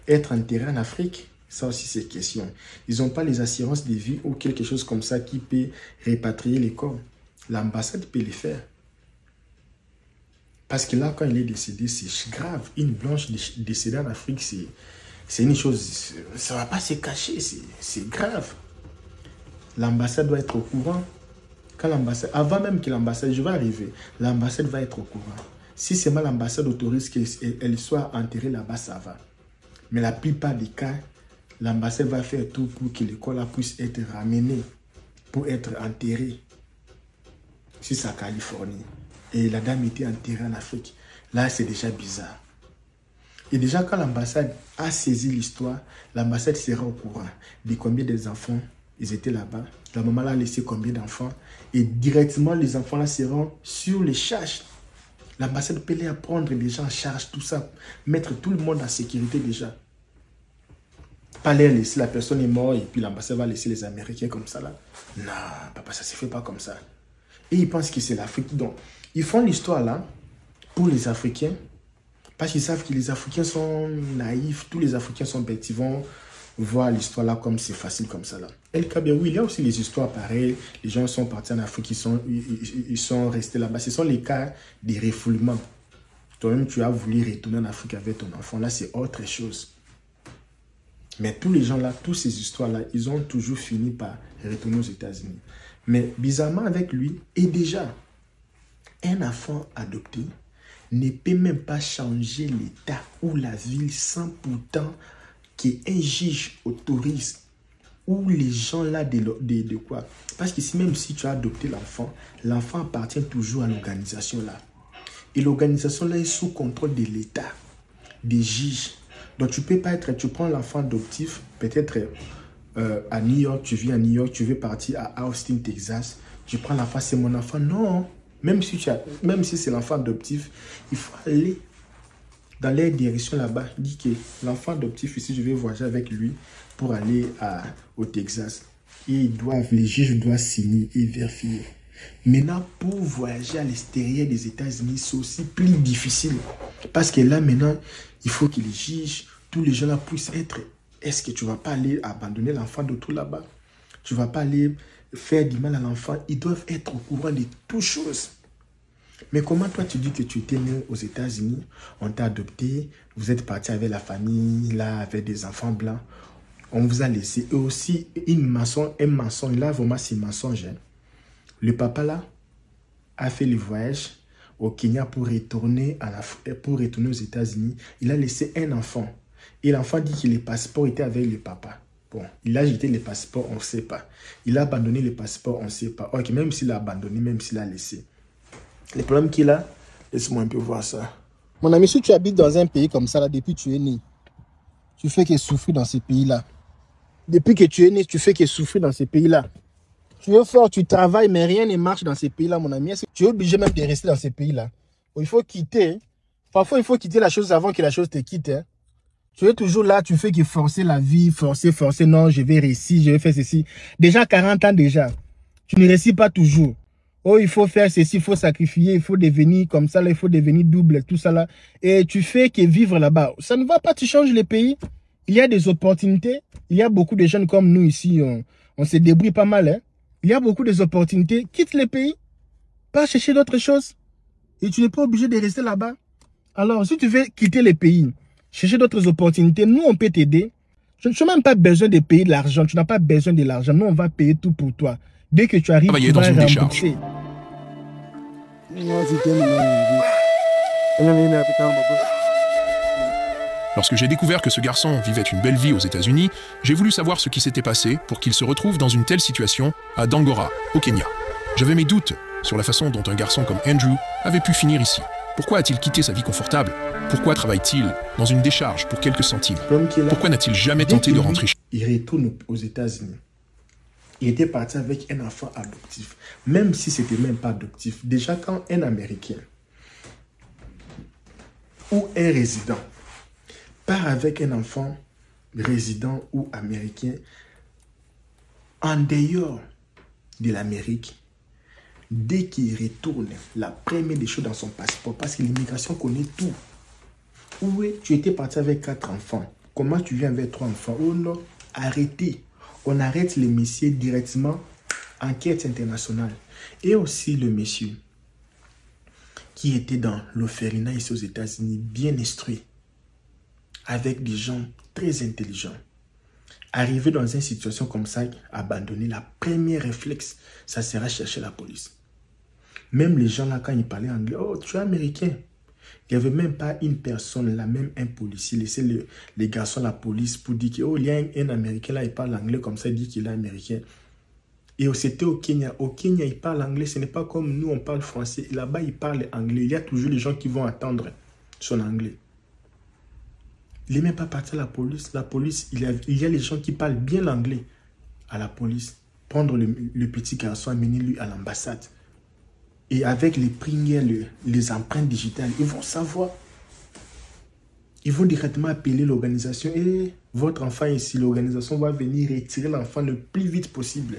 D: être enterrée en Afrique. Ça aussi, c'est question. Ils n'ont pas les assurances de vie ou quelque chose comme ça qui peut répatrier les corps. L'ambassade peut les faire. Parce que là, quand il est décédé, c'est grave. Une blanche décédée en Afrique, c'est une chose, ça ne va pas se cacher, c'est grave. L'ambassade doit être au courant. Quand l'ambassade, avant même que l'ambassade, je vais arriver, l'ambassade va être au courant. Si seulement l'ambassade autorise qu'elle soit enterrée là-bas, ça va. Mais la plupart des cas, l'ambassade va faire tout pour que le corps puisse être ramené, pour être enterré. Si c'est en Californie. Et la dame était enterrée en Afrique. Là, c'est déjà bizarre. Et déjà, quand l'ambassade a saisi l'histoire, l'ambassade sera au courant de combien des enfants ils étaient là-bas. La maman l'a laissé combien d'enfants. Et directement, les enfants là seront sur les charges. L'ambassade peut les prendre déjà en charge, tout ça. Mettre tout le monde en sécurité déjà. Pas les laisser, la personne est morte et puis l'ambassade va laisser les Américains comme ça là. Non, papa, ça ne se fait pas comme ça. Et ils pensent que c'est l'Afrique. Donc, ils font l'histoire là pour les Africains. Parce qu'ils savent que les Africains sont naïfs. Tous les Africains sont bêtes. Ils vont voir l'histoire là comme c'est facile comme ça là. El Kabirou, il y a aussi les histoires pareilles. Les gens sont partis en Afrique, ils sont restés là-bas. Ce sont les cas des refoulements. Toi-même, tu as voulu retourner en Afrique avec ton enfant. Là, c'est autre chose. Mais tous les gens là, toutes ces histoires-là, ils ont toujours fini par retourner aux États-Unis. Mais bizarrement avec lui, et déjà, un enfant adopté ne peut même pas changer l'état ou la ville sans pourtant qu'un juge autorise ou les gens là de quoi. Parce que même si tu as adopté l'enfant, l'enfant appartient toujours à l'organisation là. Et l'organisation là est sous contrôle de l'État, des juges. Donc tu peux pas être, tu prends l'enfant adoptif, peut-être à New York, tu vis à New York, tu veux partir à Austin, Texas, tu prends l'enfant, c'est mon enfant. Non, même si c'est l'enfant adoptif, il faut aller dans leur direction là-bas. Dit que l'enfant adoptif ici, je vais voyager avec lui pour aller au Texas. Et les juges doivent signer et vérifier. Maintenant, pour voyager à l'extérieur des États-Unis, c'est aussi plus difficile. Parce que là, maintenant, il faut que les juges, tous les gens là puissent être. Est-ce que tu ne vas pas aller abandonner l'enfant de tout là-bas? Tu ne vas pas aller faire du mal à l'enfant? Ils doivent être au courant de toutes choses. Mais comment toi tu dis que tu étais né aux États-Unis, on t'a adopté, vous êtes parti avec la famille, là, avec des enfants blancs, on vous a laissé. Et aussi, un mensonge, là, vraiment, c'est mensonge. Hein. Le papa, là, a fait le voyage au Kenya pour retourner aux États-Unis. Il a laissé un enfant. Et l'enfant dit que les passeports étaient avec le papa. Bon, il a jeté les passeports, on ne sait pas. Il a abandonné les passeports, on ne sait pas. Ok, même s'il a abandonné, même s'il a laissé. Le problème qu'il a, laisse-moi un peu voir ça.
E: Mon ami, si tu habites dans un pays comme ça, là, depuis que tu es né, tu fais que souffrir dans ces pays-là. Depuis que tu es né, tu fais que souffrir dans ces pays-là. Tu es fort, tu travailles, mais rien ne marche dans ces pays-là, mon ami. Tu es obligé même de rester dans ces pays-là. Il faut quitter. Parfois, il faut quitter la chose avant que la chose te quitte. Hein. Tu es toujours là, tu fais que forcer la vie, forcer. Non, je vais réussir, je vais faire ceci. Déjà 40 ans déjà. Tu ne réussis pas toujours. Oh, il faut faire ceci, il faut sacrifier, il faut devenir comme ça, là, il faut devenir double, tout ça là. Et tu fais que vivre là-bas. Ça ne va pas, tu changes les pays. Il y a des opportunités. Il y a beaucoup de jeunes comme nous ici, on se débrouille pas mal. Hein. Il y a beaucoup d'opportunités. Quitte les pays. Pas chercher d'autres choses. Et tu n'es pas obligé de rester là-bas. Alors, si tu veux quitter les pays, chercher d'autres opportunités, nous, on peut t'aider. Tu n'as même pas besoin de payer de l'argent. Tu n'as pas besoin de l'argent. Nous, on va payer tout pour toi. Dès que tu arrives, tu vas rembourser.
B: Lorsque j'ai découvert que ce garçon vivait une belle vie aux États-Unis, j'ai voulu savoir ce qui s'était passé pour qu'il se retrouve dans une telle situation à Dangora, au Kenya. J'avais mes doutes sur la façon dont un garçon comme Andrew avait pu finir ici. Pourquoi a-t-il quitté sa vie confortable? Pourquoi travaille-t-il dans une décharge pour quelques centimes? Pourquoi n'a-t-il jamais tenté de rentrer chez lui?
D: Il retourne aux États-Unis. Il était parti avec un enfant adoptif. Même si ce n'était même pas adoptif. Déjà, quand un Américain ou un résident part avec un enfant résident ou américain en dehors de l'Amérique, dès qu'il retourne, la première des choses dans son passeport, parce que l'immigration connaît tout. Où tu étais parti avec 4 enfants. Comment tu viens avec 3 enfants? Oh non, arrêtez. On arrête les messieurs directement, enquête internationale. Et aussi le monsieur, qui était dans l'orphelinat ici aux États-Unis, bien instruit, avec des gens très intelligents. Arrivé dans une situation comme ça, abandonné, la première réflexe, ça sera chercher la police. Même les gens là, quand ils parlaient anglais, oh, tu es américain. Il n'y avait même pas une personne là, même un policier, laisser les garçons la police pour dire que, oh, il y a un américain là, il parle anglais comme ça, il dit qu'il est américain. Et c'était au Kenya. Au Kenya, il parle anglais, ce n'est pas comme nous, on parle français. Là-bas, il parle anglais. Il y a toujours les gens qui vont attendre son anglais. Il n'est même pas parti à la police. La police, il y a les gens qui parlent bien l'anglais à la police. Prendre le petit garçon, amener lui à l'ambassade. Et avec les prières, les empreintes digitales, ils vont savoir. Ils vont directement appeler l'organisation. Et votre enfant ici, l'organisation va venir retirer l'enfant le plus vite possible.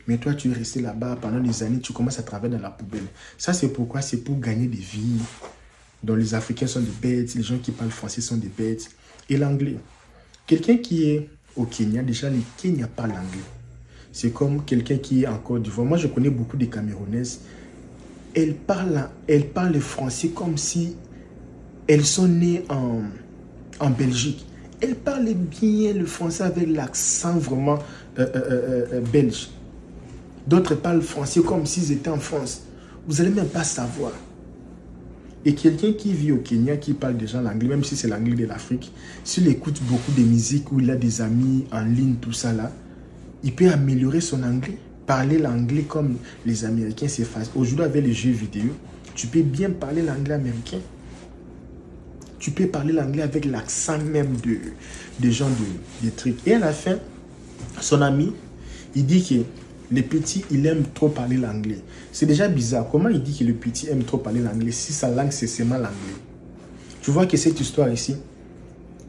D: Mais toi, tu es resté là-bas pendant des années, tu commences à travailler dans la poubelle. Ça, c'est pourquoi? C'est pour gagner des vies. Donc, les Africains sont des bêtes, les gens qui parlent français sont des bêtes. Et l'anglais. Quelqu'un qui est au Kenya, déjà, les Kenyans parlent anglais. C'est comme quelqu'un qui est en Côte d'Ivoire. Moi, je connais beaucoup de Camerounaises. Elles parlent le français comme si elles sont nées en Belgique. Elles parlent bien le français avec l'accent vraiment belge. D'autres parlent français comme s'ils étaient en France. Vous n'allez même pas savoir. Et quelqu'un qui vit au Kenya, qui parle déjà l'anglais, même si c'est l'anglais de l'Afrique, s'il écoute beaucoup de musique, où il a des amis en ligne, tout ça là, il peut améliorer son anglais. Parler l'anglais comme les Américains, c'est facile. Aujourd'hui, avec les jeux vidéo, tu peux bien parler l'anglais américain. Tu peux parler l'anglais avec l'accent même des gens des trucs. Et à la fin, son ami, il dit que le petit, il aime trop parler l'anglais. C'est déjà bizarre. Comment il dit que le petit aime trop parler l'anglais si sa langue, c'est seulement l'anglais? Tu vois que cette histoire ici,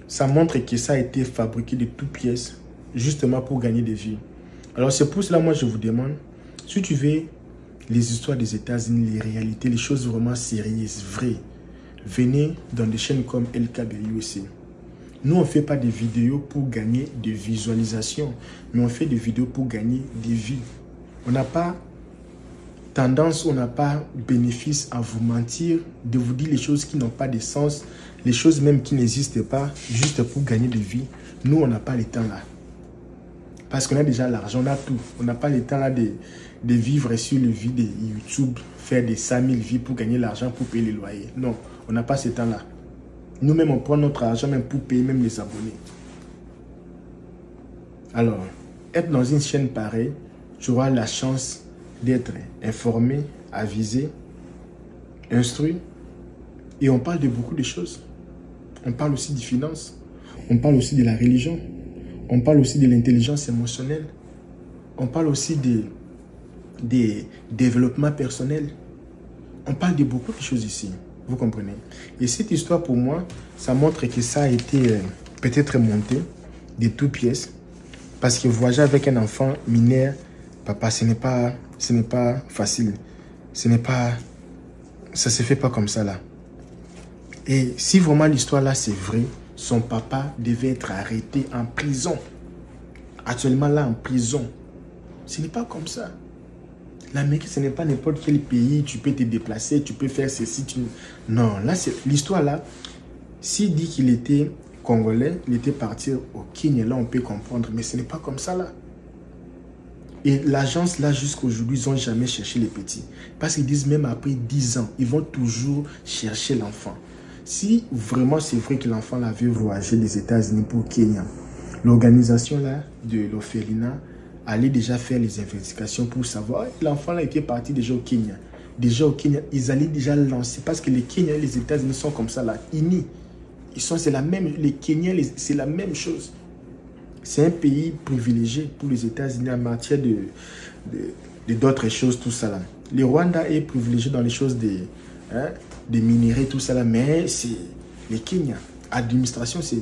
D: ça montre que ça a été fabriqué de toutes pièces, justement pour gagner des vies. Alors c'est pour cela, moi, je vous demande, si tu veux les histoires des États-Unis, les réalités, les choses vraiment sérieuses, vraies, venez dans des chaînes comme LKBU aussi. Nous, on ne fait pas des vidéos pour gagner des visualisations, mais on fait des vidéos pour gagner des vies. On n'a pas tendance, on n'a pas bénéfice à vous mentir, de vous dire les choses qui n'ont pas de sens, les choses même qui n'existent pas, juste pour gagner des vies. Nous, on n'a pas le temps là. Parce qu'on a déjà l'argent, on a tout. On n'a pas le temps là de vivre sur le vie de YouTube, faire des 100 000 vies pour gagner l'argent, pour payer les loyers. Non, on n'a pas ce temps-là. Nous-mêmes, on prend notre argent même pour payer même les abonnés. Alors, être dans une chaîne pareille, tu auras la chance d'être informé, avisé, instruit. Et on parle de beaucoup de choses. On parle aussi des finances. On parle aussi de la religion. On parle aussi de l'intelligence émotionnelle. On parle aussi des développements personnels. On parle de beaucoup de choses ici. Vous comprenez? Et cette histoire, pour moi, ça montre que ça a été peut-être monté de toutes pièces. Parce que voyager avec un enfant mineur, papa, ce n'est pas facile. Ça se fait pas comme ça là. Et si vraiment l'histoire là c'est vrai, son papa devait être arrêté en prison. Actuellement là en prison. Ce n'est pas comme ça. L'Amérique, ce n'est pas n'importe quel pays, tu peux te déplacer, tu peux faire ceci. Non, là, c'est l'histoire là. S'il dit qu'il était congolais, il était parti au Kenya, là on peut comprendre, mais ce n'est pas comme ça là. Et l'agence là, jusqu'à aujourd'hui, ils n'ont jamais cherché les petits. Parce qu'ils disent même après 10 ans, ils vont toujours chercher l'enfant. Si vraiment c'est vrai que l'enfant avait voyagé des États-Unis pour Kenya, l'organisation là de l'orphelinat allait déjà faire les investigations pour savoir l'enfant là était parti déjà au Kenya. Déjà au Kenya, ils allaient déjà lancer parce que les Kenyans et les États-Unis sont comme ça là, unis. C'est la même, les Kenyans, c'est la même chose. C'est un pays privilégié pour les États-Unis en matière d'autres choses, tout ça là. Le Rwanda est privilégié dans les choses des minéraux, tout ça là, mais c'est les Kenyans. Administration, c'est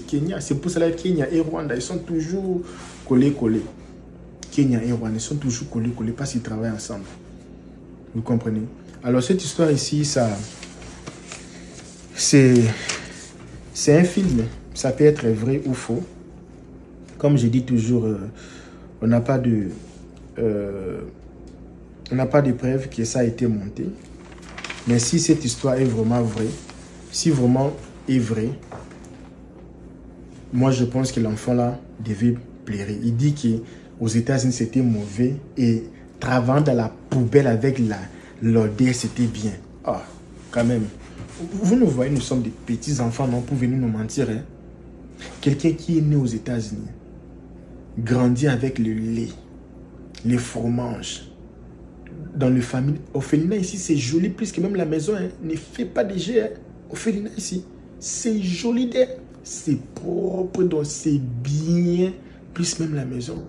D: Kenya. C'est pour cela que Kenya et Rwanda, ils sont toujours collés. Kenya et Rwanda, ils sont toujours collés parce qu'ils travaillent ensemble. Vous comprenez? Alors cette histoire ici, c'est un film. Ça peut être vrai ou faux. Comme je dis toujours, on n'a pas de preuve que ça a été monté. Mais si cette histoire est vraiment vraie, si vraiment est vraie, moi je pense que l'enfant là devait pleurer. Il dit qu'aux États-Unis c'était mauvais et travaillant dans la poubelle avec l'odeur c'était bien. Ah, quand même. Vous nous voyez, nous sommes des petits enfants, non, pour venir nous mentir. Hein? Quelqu'un qui est né aux États-Unis, grandit avec le lait, les fromages, dans le famille. Orphelinat ici, c'est joli, plus que même la maison. Hein. Ne fait pas de jet. Hein. Orphelinat ici, c'est joli d'air. C'est propre, donc c'est bien, plus même la maison.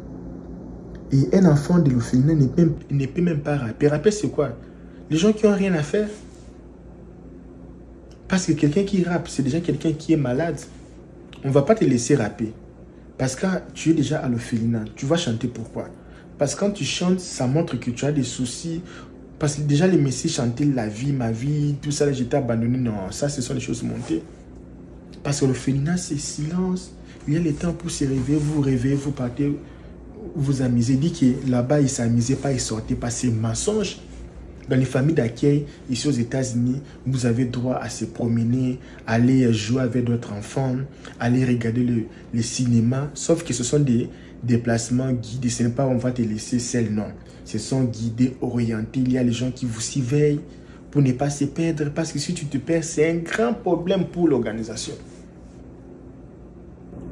D: Et un enfant de l'orphelinat ne peut même pas rapper. Rapper, c'est quoi? Les gens qui n'ont rien à faire. Parce que quelqu'un qui rappe, c'est déjà quelqu'un qui est malade. On ne va pas te laisser rapper. Parce que tu es déjà à l'orphelinat. Tu vas chanter pourquoi? Parce que quand tu chantes, ça montre que tu as des soucis. Parce que déjà, les messieurs chantaient la vie, ma vie, tout ça, j'étais abandonné. Non, ça, ce sont les choses montées. Parce que l'orphelinat, c'est silence. Il y a le temps pour se réveiller, vous partez, vous amusez. Il dit que là-bas, ils ne s'amusaient pas, ils ne sortaient pas. C'est mensonge. Dans les familles d'accueil, ici aux États-Unis, vous avez droit à se promener, aller jouer avec d'autres enfants, aller regarder le cinéma. Sauf que ce sont des déplacements guidés. Ce n'est pas on va te laisser seul, non. Ce sont guidés, orientés. Il y a les gens qui vous surveillent pour ne pas se perdre. Parce que si tu te perds, c'est un grand problème pour l'organisation.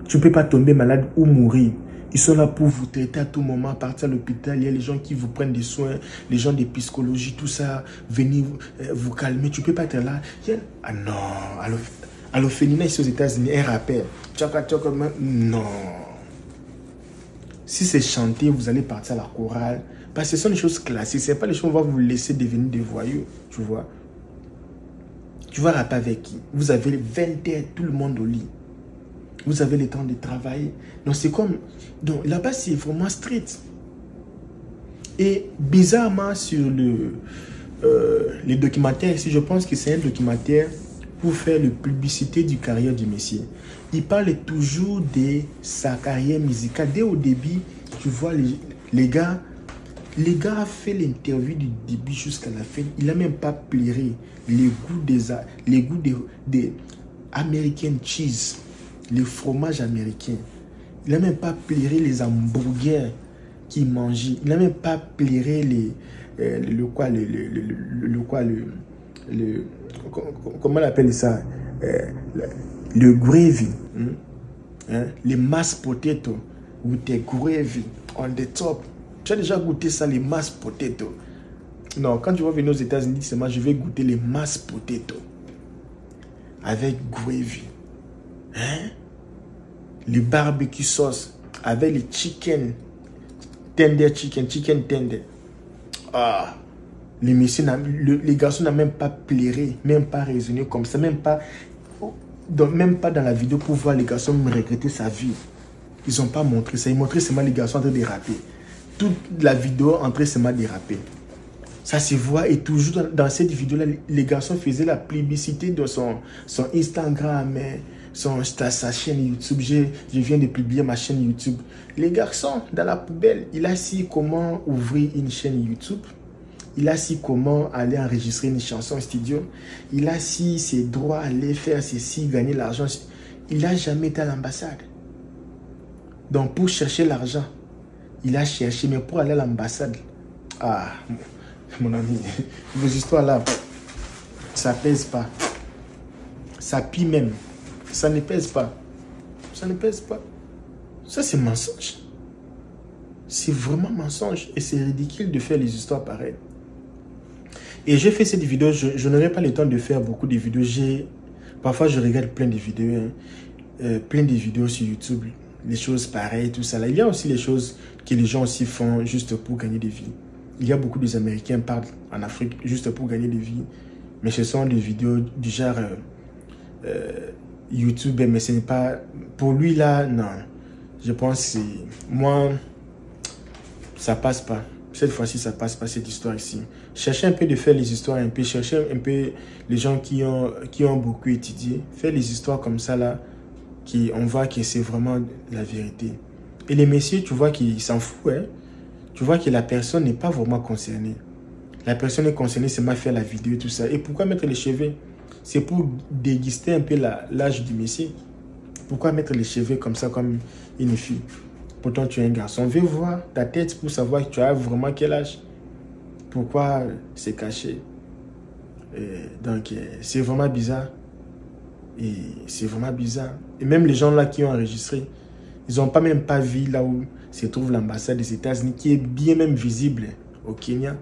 D: Tu ne peux pas tomber malade ou mourir. Ils sont là pour vous traiter à tout moment, partir à l'hôpital. Il y a les gens qui vous prennent des soins, les gens de psychologie, tout ça. Venez vous calmer. Tu ne peux pas être là. Ah non, à l'orphelinat ici aux États-Unis, un rappel. Non. Si c'est chanté, vous allez partir à la chorale. Parce que ce sont des choses classiques. Ce n'est pas les choses où on va vous laisser devenir des voyous. Tu vois. Tu vas rapper avec qui? Vous avez 20 heures, tout le monde au lit. Vous avez le temps de travailler. Donc, c'est comme... Donc, là-bas, c'est vraiment strict. Et bizarrement, sur les documentaires ici, je pense que c'est un documentaire pour faire la publicité du carrière du monsieur. Il parle toujours de sa carrière musicale. Dès au début, tu vois, les gars a fait l'interview du début jusqu'à la fin. Il n'a même pas pleuré les goûts des American cheese. Les fromages américains. Il n'a même pas pleuré les hamburgers qu'il mangeait. Il n'a même pas pleuré comment on appelle ça? Le gravy. Hein? Les mashed potatoes with the gravy on the top. Tu as déjà goûté ça, les mashed potatoes? Non, quand tu vas venir aux États-Unis, seulement je vais goûter les mashed potatoes avec gravy. Hein? Le barbecue sauce avec le chicken tender. Ah, les garçons n'ont même pas pleuré, même pas raisonné comme ça, même pas dans la vidéo pour voir les garçons regretter sa vie. Ils n'ont pas montré ça. Ils montraient seulement les garçons en train de rapper. Toute la vidéo en train seulement de rapper. Ça se voit et toujours dans cette vidéo-là, les garçons faisaient la publicité de son Instagram, sa chaîne YouTube. Je viens de publier ma chaîne YouTube. Les garçons, dans la poubelle, il a su comment ouvrir une chaîne YouTube. Il a su comment aller enregistrer une chanson en studio. Il a su ses droits, aller faire ceci, gagner l'argent. Il n'a jamais été à l'ambassade. Donc pour chercher l'argent, il a cherché, mais pour aller à l'ambassade, ah, mon ami, vos histoires là, ça pèse pas. Ça pue même. Ça ne pèse pas. Ça ne pèse pas. Ça, c'est mensonge. C'est vraiment mensonge. Et c'est ridicule de faire les histoires pareilles. Et j'ai fait cette vidéo. Je n'aurai pas le temps de faire beaucoup de vidéos. Parfois, je regarde plein de vidéos. Plein de vidéos sur YouTube. Les choses pareilles, tout ça. Là. Il y a aussi les choses que les gens aussi font juste pour gagner des vies. Il y a beaucoup d'Américains qui partent en Afrique juste pour gagner des vies. Mais ce sont des vidéos du genre... YouTube, mais ce n'est pas... Pour lui, là, non. Je pense que moi, ça passe pas. Cette fois-ci, ça passe pas, cette histoire ici. Cherchez un peu de faire les histoires, un peu. Cherchez un peu les gens qui ont beaucoup étudié. Faire les histoires comme ça, là, on voit que c'est vraiment la vérité. Et les messieurs, tu vois qu'ils s'en foutent, hein. Tu vois que la personne n'est pas vraiment concernée. La personne est concernée, c'est m'a fait la vidéo et tout ça. Et pourquoi mettre les cheveux? C'est pour déguster un peu l'âge du messie. Pourquoi mettre les cheveux comme ça, comme une fille? Pourtant, tu es un garçon. On veut voir ta tête pour savoir que tu as vraiment quel âge. Pourquoi c'est caché? Donc, c'est vraiment bizarre. Et c'est vraiment bizarre. Et même les gens là qui ont enregistré, ils n'ont même pas vu là où se trouve l'ambassade des États-Unis, qui est bien même visible au Kenya.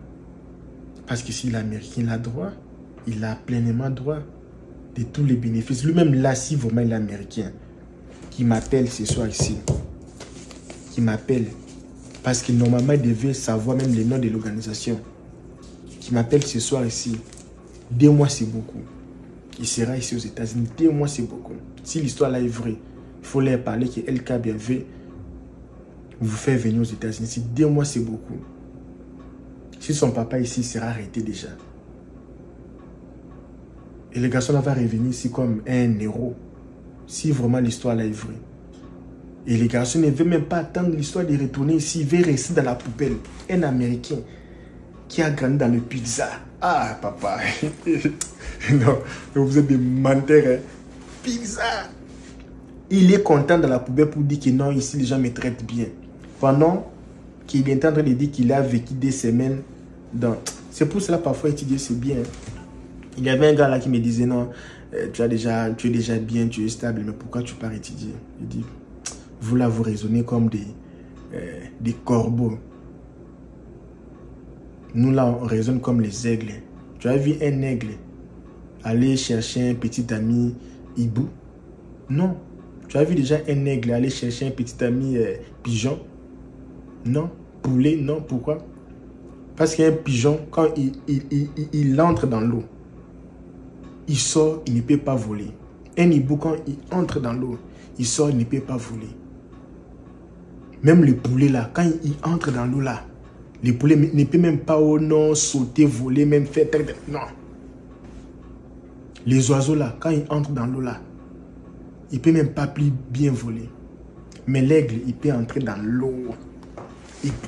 D: Parce que si l'Américain a droit, il a pleinement droit de tous les bénéfices. Lui-même là, si vraiment il est américain, qui m'appelle ce soir ici, qui m'appelle, parce que normalement il devait savoir même les noms de l'organisation, qui m'appelle ce soir ici, 2 mois c'est beaucoup. Il sera ici aux États-Unis, 2 mois c'est beaucoup. Si l'histoire là est vraie, il faut leur parler que LKB veut vous faire venir aux États-Unis. Si 2 mois c'est beaucoup. Si son papa ici sera arrêté déjà. Et le garçon là va revenir ici comme un héros. Si vraiment l'histoire là est vraie. Et le garçon ne veut même pas attendre l'histoire de retourner ici. Il veut rester dans la poubelle. Un Américain qui a grandi dans le pizza. Ah, papa. Non, vous êtes des menteurs. Hein? Pizza. Il est content dans la poubelle pour dire que non, ici les gens me traitent bien. Pendant qu'il est en train de dire qu'il a vécu des semaines dans... C'est pour cela parfois étudier c'est bien. Il y avait un gars là qui me disait non, tu es déjà bien, tu es stable, mais pourquoi tu pars étudier? Il dit, vous là vous raisonnez comme des corbeaux. Nous là on raisonne comme les aigles. Tu as vu un aigle aller chercher un petit ami hibou? Non. Tu as vu déjà un aigle aller chercher un petit ami pigeon? Non. Poulet? Non. Pourquoi? Parce qu'un pigeon, quand il entre dans l'eau, il sort, il ne peut pas voler. Un hibou, quand il entre dans l'eau, il sort, il ne peut pas voler. Même le poulet là, quand il entre dans l'eau là, le poulet ne peut même pas sauter, voler, même faire... Non. Les oiseaux là, quand ils entrent dans l'eau là, il ne peut même pas plus bien voler. Mais l'aigle, il peut entrer dans l'eau.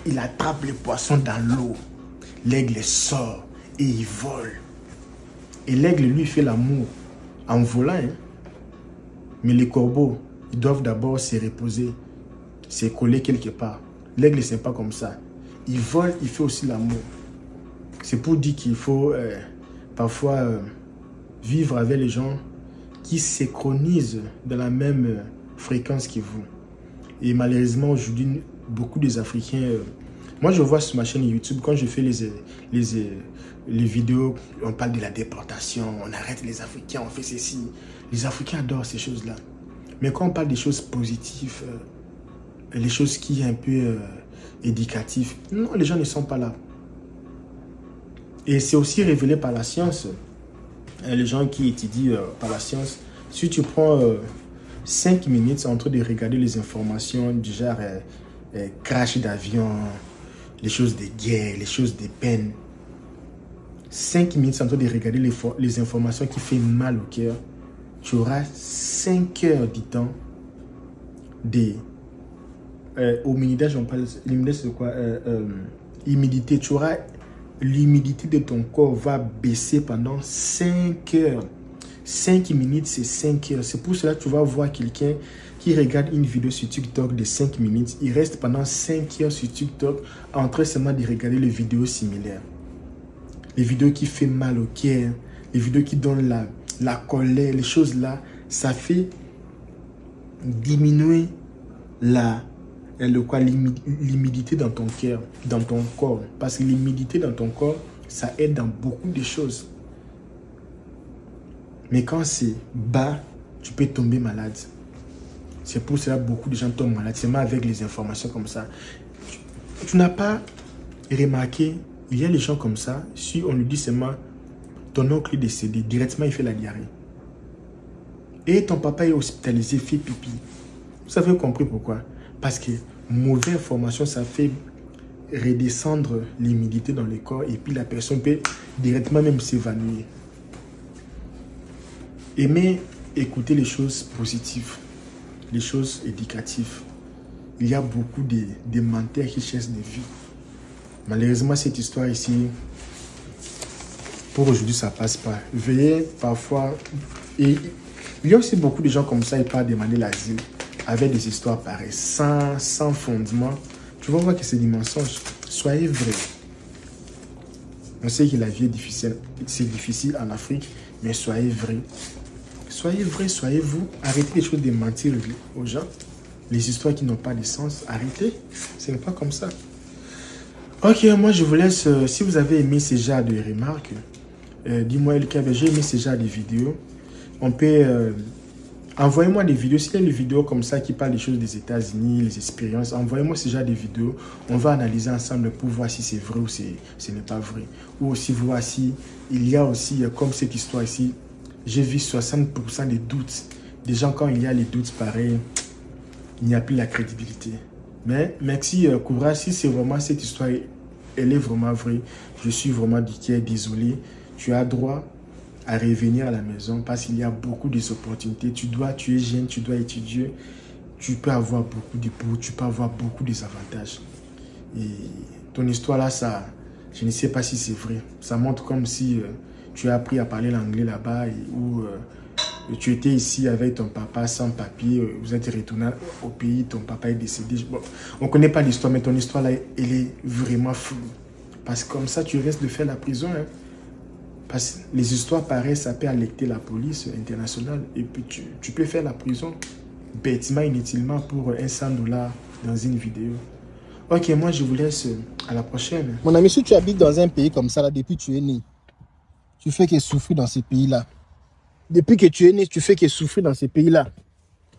D: Il attrape les poissons dans l'eau. L'aigle sort et il vole. Et l'aigle, lui, fait l'amour en volant. Hein? Mais les corbeaux, ils doivent d'abord se reposer, se coller quelque part. L'aigle, c'est pas comme ça. Il vole, il fait aussi l'amour. C'est pour dire qu'il faut parfois vivre avec les gens qui synchronisent dans la même fréquence que vous. Et malheureusement, aujourd'hui, beaucoup des Africains... moi, je vois sur ma chaîne YouTube, quand je fais les vidéos, on parle de la déportation, on arrête les Africains, on fait ceci. Les Africains adorent ces choses-là. Mais quand on parle des choses positives, les choses qui sont un peu éducatives, non, les gens ne sont pas là. Et c'est aussi révélé par la science. Les gens qui étudient par la science, si tu prends 5 minutes en train de regarder les informations du genre crash d'avion, les choses de guerre, les choses de peine, 5 minutes en train de regarder les informations qui font mal au cœur, tu auras 5 heures du temps de humidité, j'en parle, l'humidité c'est quoi? Humidité, tu auras l'humidité de ton corps va baisser pendant 5 heures. 5 minutes, c'est 5 heures. C'est pour cela que tu vas voir quelqu'un qui regarde une vidéo sur TikTok de 5 minutes. Il reste pendant 5 heures sur TikTok en train seulement de regarder les vidéos similaires. Les vidéos qui font mal au cœur, les vidéos qui donnent la colère, les choses là, ça fait diminuer l'humidité dans ton cœur, dans ton corps. Parce que l'humidité dans ton corps, ça aide dans beaucoup de choses. Mais quand c'est bas, tu peux tomber malade. C'est pour cela que beaucoup de gens tombent malades. C'est même avec les informations comme ça. Tu n'as pas remarqué, il y a des gens comme ça, si on lui dit seulement, ton oncle est décédé, directement il fait la diarrhée. Et ton papa est hospitalisé, fait pipi. Vous avez compris pourquoi? Parce que mauvaise information, ça fait redescendre l'humidité dans le corps et puis la personne peut directement même s'évanouir. Aimez écouter les choses positives, les choses éducatives. Il y a beaucoup de menteurs qui cherchent des vies. Malheureusement, cette histoire ici, pour aujourd'hui, ça passe pas. Veuillez parfois... Et il y a aussi beaucoup de gens comme ça, ils partent demander l'asile avec des histoires pareilles, sans fondement. Tu vas voir que c'est des mensonges. Soyez vrais. On sait que la vie est difficile. C'est difficile en Afrique, mais soyez vrais. Soyez vrais, soyez vous. Arrêtez les choses de mentir aux gens. Les histoires qui n'ont pas de sens, arrêtez. Ce n'est pas comme ça. Ok, moi je vous laisse. Si vous avez aimé ce genre de remarques, dis-moi, Lucas, j'ai aimé ce genre de vidéos. On peut... envoyez-moi des vidéos. S'il y a des vidéos comme ça qui parlent des choses des États-Unis, les expériences, envoyez-moi ce genre de vidéos. On va analyser ensemble pour voir si c'est vrai ou ce n'est pas vrai. Ou aussi voir si il y a aussi, comme cette histoire ici, j'ai vu 60% des doutes. Des gens, quand il y a les doutes pareils, il n'y a plus la crédibilité. Mais merci, Courage, si c'est vraiment cette histoire, elle est vraiment vraie. Je suis vraiment désolé. Tu as droit à revenir à la maison parce qu'il y a beaucoup d'opportunités. Tu es jeune, tu dois étudier. Tu peux avoir beaucoup de bourses, tu peux avoir beaucoup d'avantages. Et ton histoire là, ça, je ne sais pas si c'est vrai. Ça montre comme si tu as appris à parler l'anglais là-bas ou tu étais ici avec ton papa sans papier. Vous êtes retourné au pays, ton papa est décédé. Bon, on ne connaît pas l'histoire, mais ton histoire là, elle est vraiment floue. Parce que comme ça, tu risques de faire la prison. Hein. Parce que les histoires pareilles, ça peut alerter la police internationale. Et puis tu peux faire la prison bêtement, inutilement pour $100 dans une vidéo. Ok, moi je vous laisse. À la prochaine.
E: Mon ami, si tu habites dans un pays comme ça, là, depuis que tu es né, tu fais que souffrir dans ces pays-là. Depuis que tu es né, tu fais que souffrir dans ces pays-là.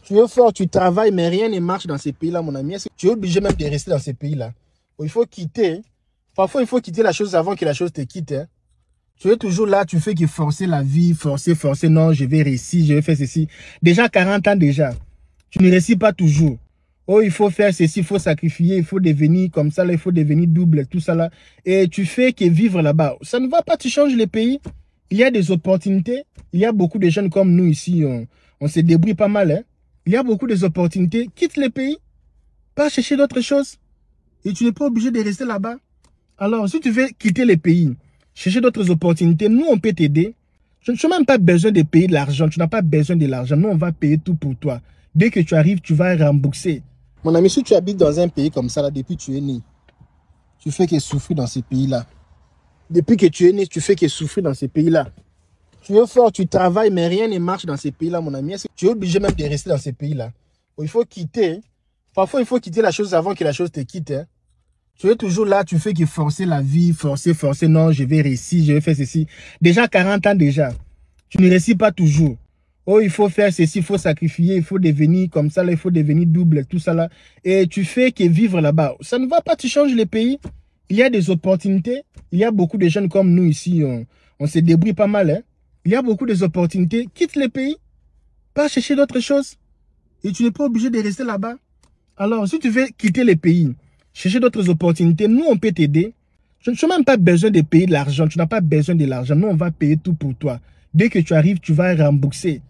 E: Tu es fort, tu travailles, mais rien ne marche dans ces pays-là, mon ami. Tu es obligé même de rester dans ces pays-là. Il faut quitter. Parfois, il faut quitter la chose avant que la chose te quitte. Hein. Tu es toujours là, tu fais que forcer la vie, forcer. Non, je vais réussir, je vais faire ceci. Déjà 40 ans déjà. Tu ne réussis pas toujours. Oh, il faut faire ceci, il faut sacrifier, il faut devenir comme ça, là, il faut devenir double, tout ça là. Et tu fais que vivre là-bas. Ça ne va pas, tu changes les pays. Il y a des opportunités. Il y a beaucoup de jeunes comme nous ici, on se débrouille pas mal. Hein. Il y a beaucoup d'opportunités. Quitte les pays. Pas chercher d'autres choses. Et tu n'es pas obligé de rester là-bas. Alors, si tu veux quitter les pays, chercher d'autres opportunités, nous, on peut t'aider. Tu n'as même pas besoin de payer de l'argent. Tu n'as pas besoin de l'argent. Nous, on va payer tout pour toi. Dès que tu arrives, tu vas rembourser. Mon ami, si tu habites dans un pays comme ça, là, depuis que tu es né, tu fais que souffrir dans ces pays-là. Depuis que tu es né, tu fais que souffrir dans ces pays-là. Tu es fort, tu travailles, mais rien ne marche dans ces pays-là, mon ami. Tu es obligé même de rester dans ces pays-là. Il faut quitter. Parfois, il faut quitter la chose avant que la chose te quitte. Hein. Tu es toujours là, tu fais que forcer la vie, forcer. Non, je vais réussir, je vais faire ceci. Déjà 40 ans déjà. Tu ne réussis pas toujours. Oh, il faut faire ceci, il faut sacrifier, il faut devenir comme ça, là, il faut devenir double, tout ça là. Et tu fais que vivre là-bas. Ça ne va pas, tu changes les pays. Il y a des opportunités. Il y a beaucoup de jeunes comme nous ici, on se débrouille pas mal. Hein. Il y a beaucoup d'opportunités. Quitte les pays. Pas chercher d'autres choses. Et tu n'es pas obligé de rester là-bas. Alors, si tu veux quitter les pays, chercher d'autres opportunités, nous, on peut t'aider. Tu n'as même pas besoin de payer de l'argent. Tu n'as pas besoin de l'argent. Nous, on va payer tout pour toi. Dès que tu arrives, tu vas rembourser.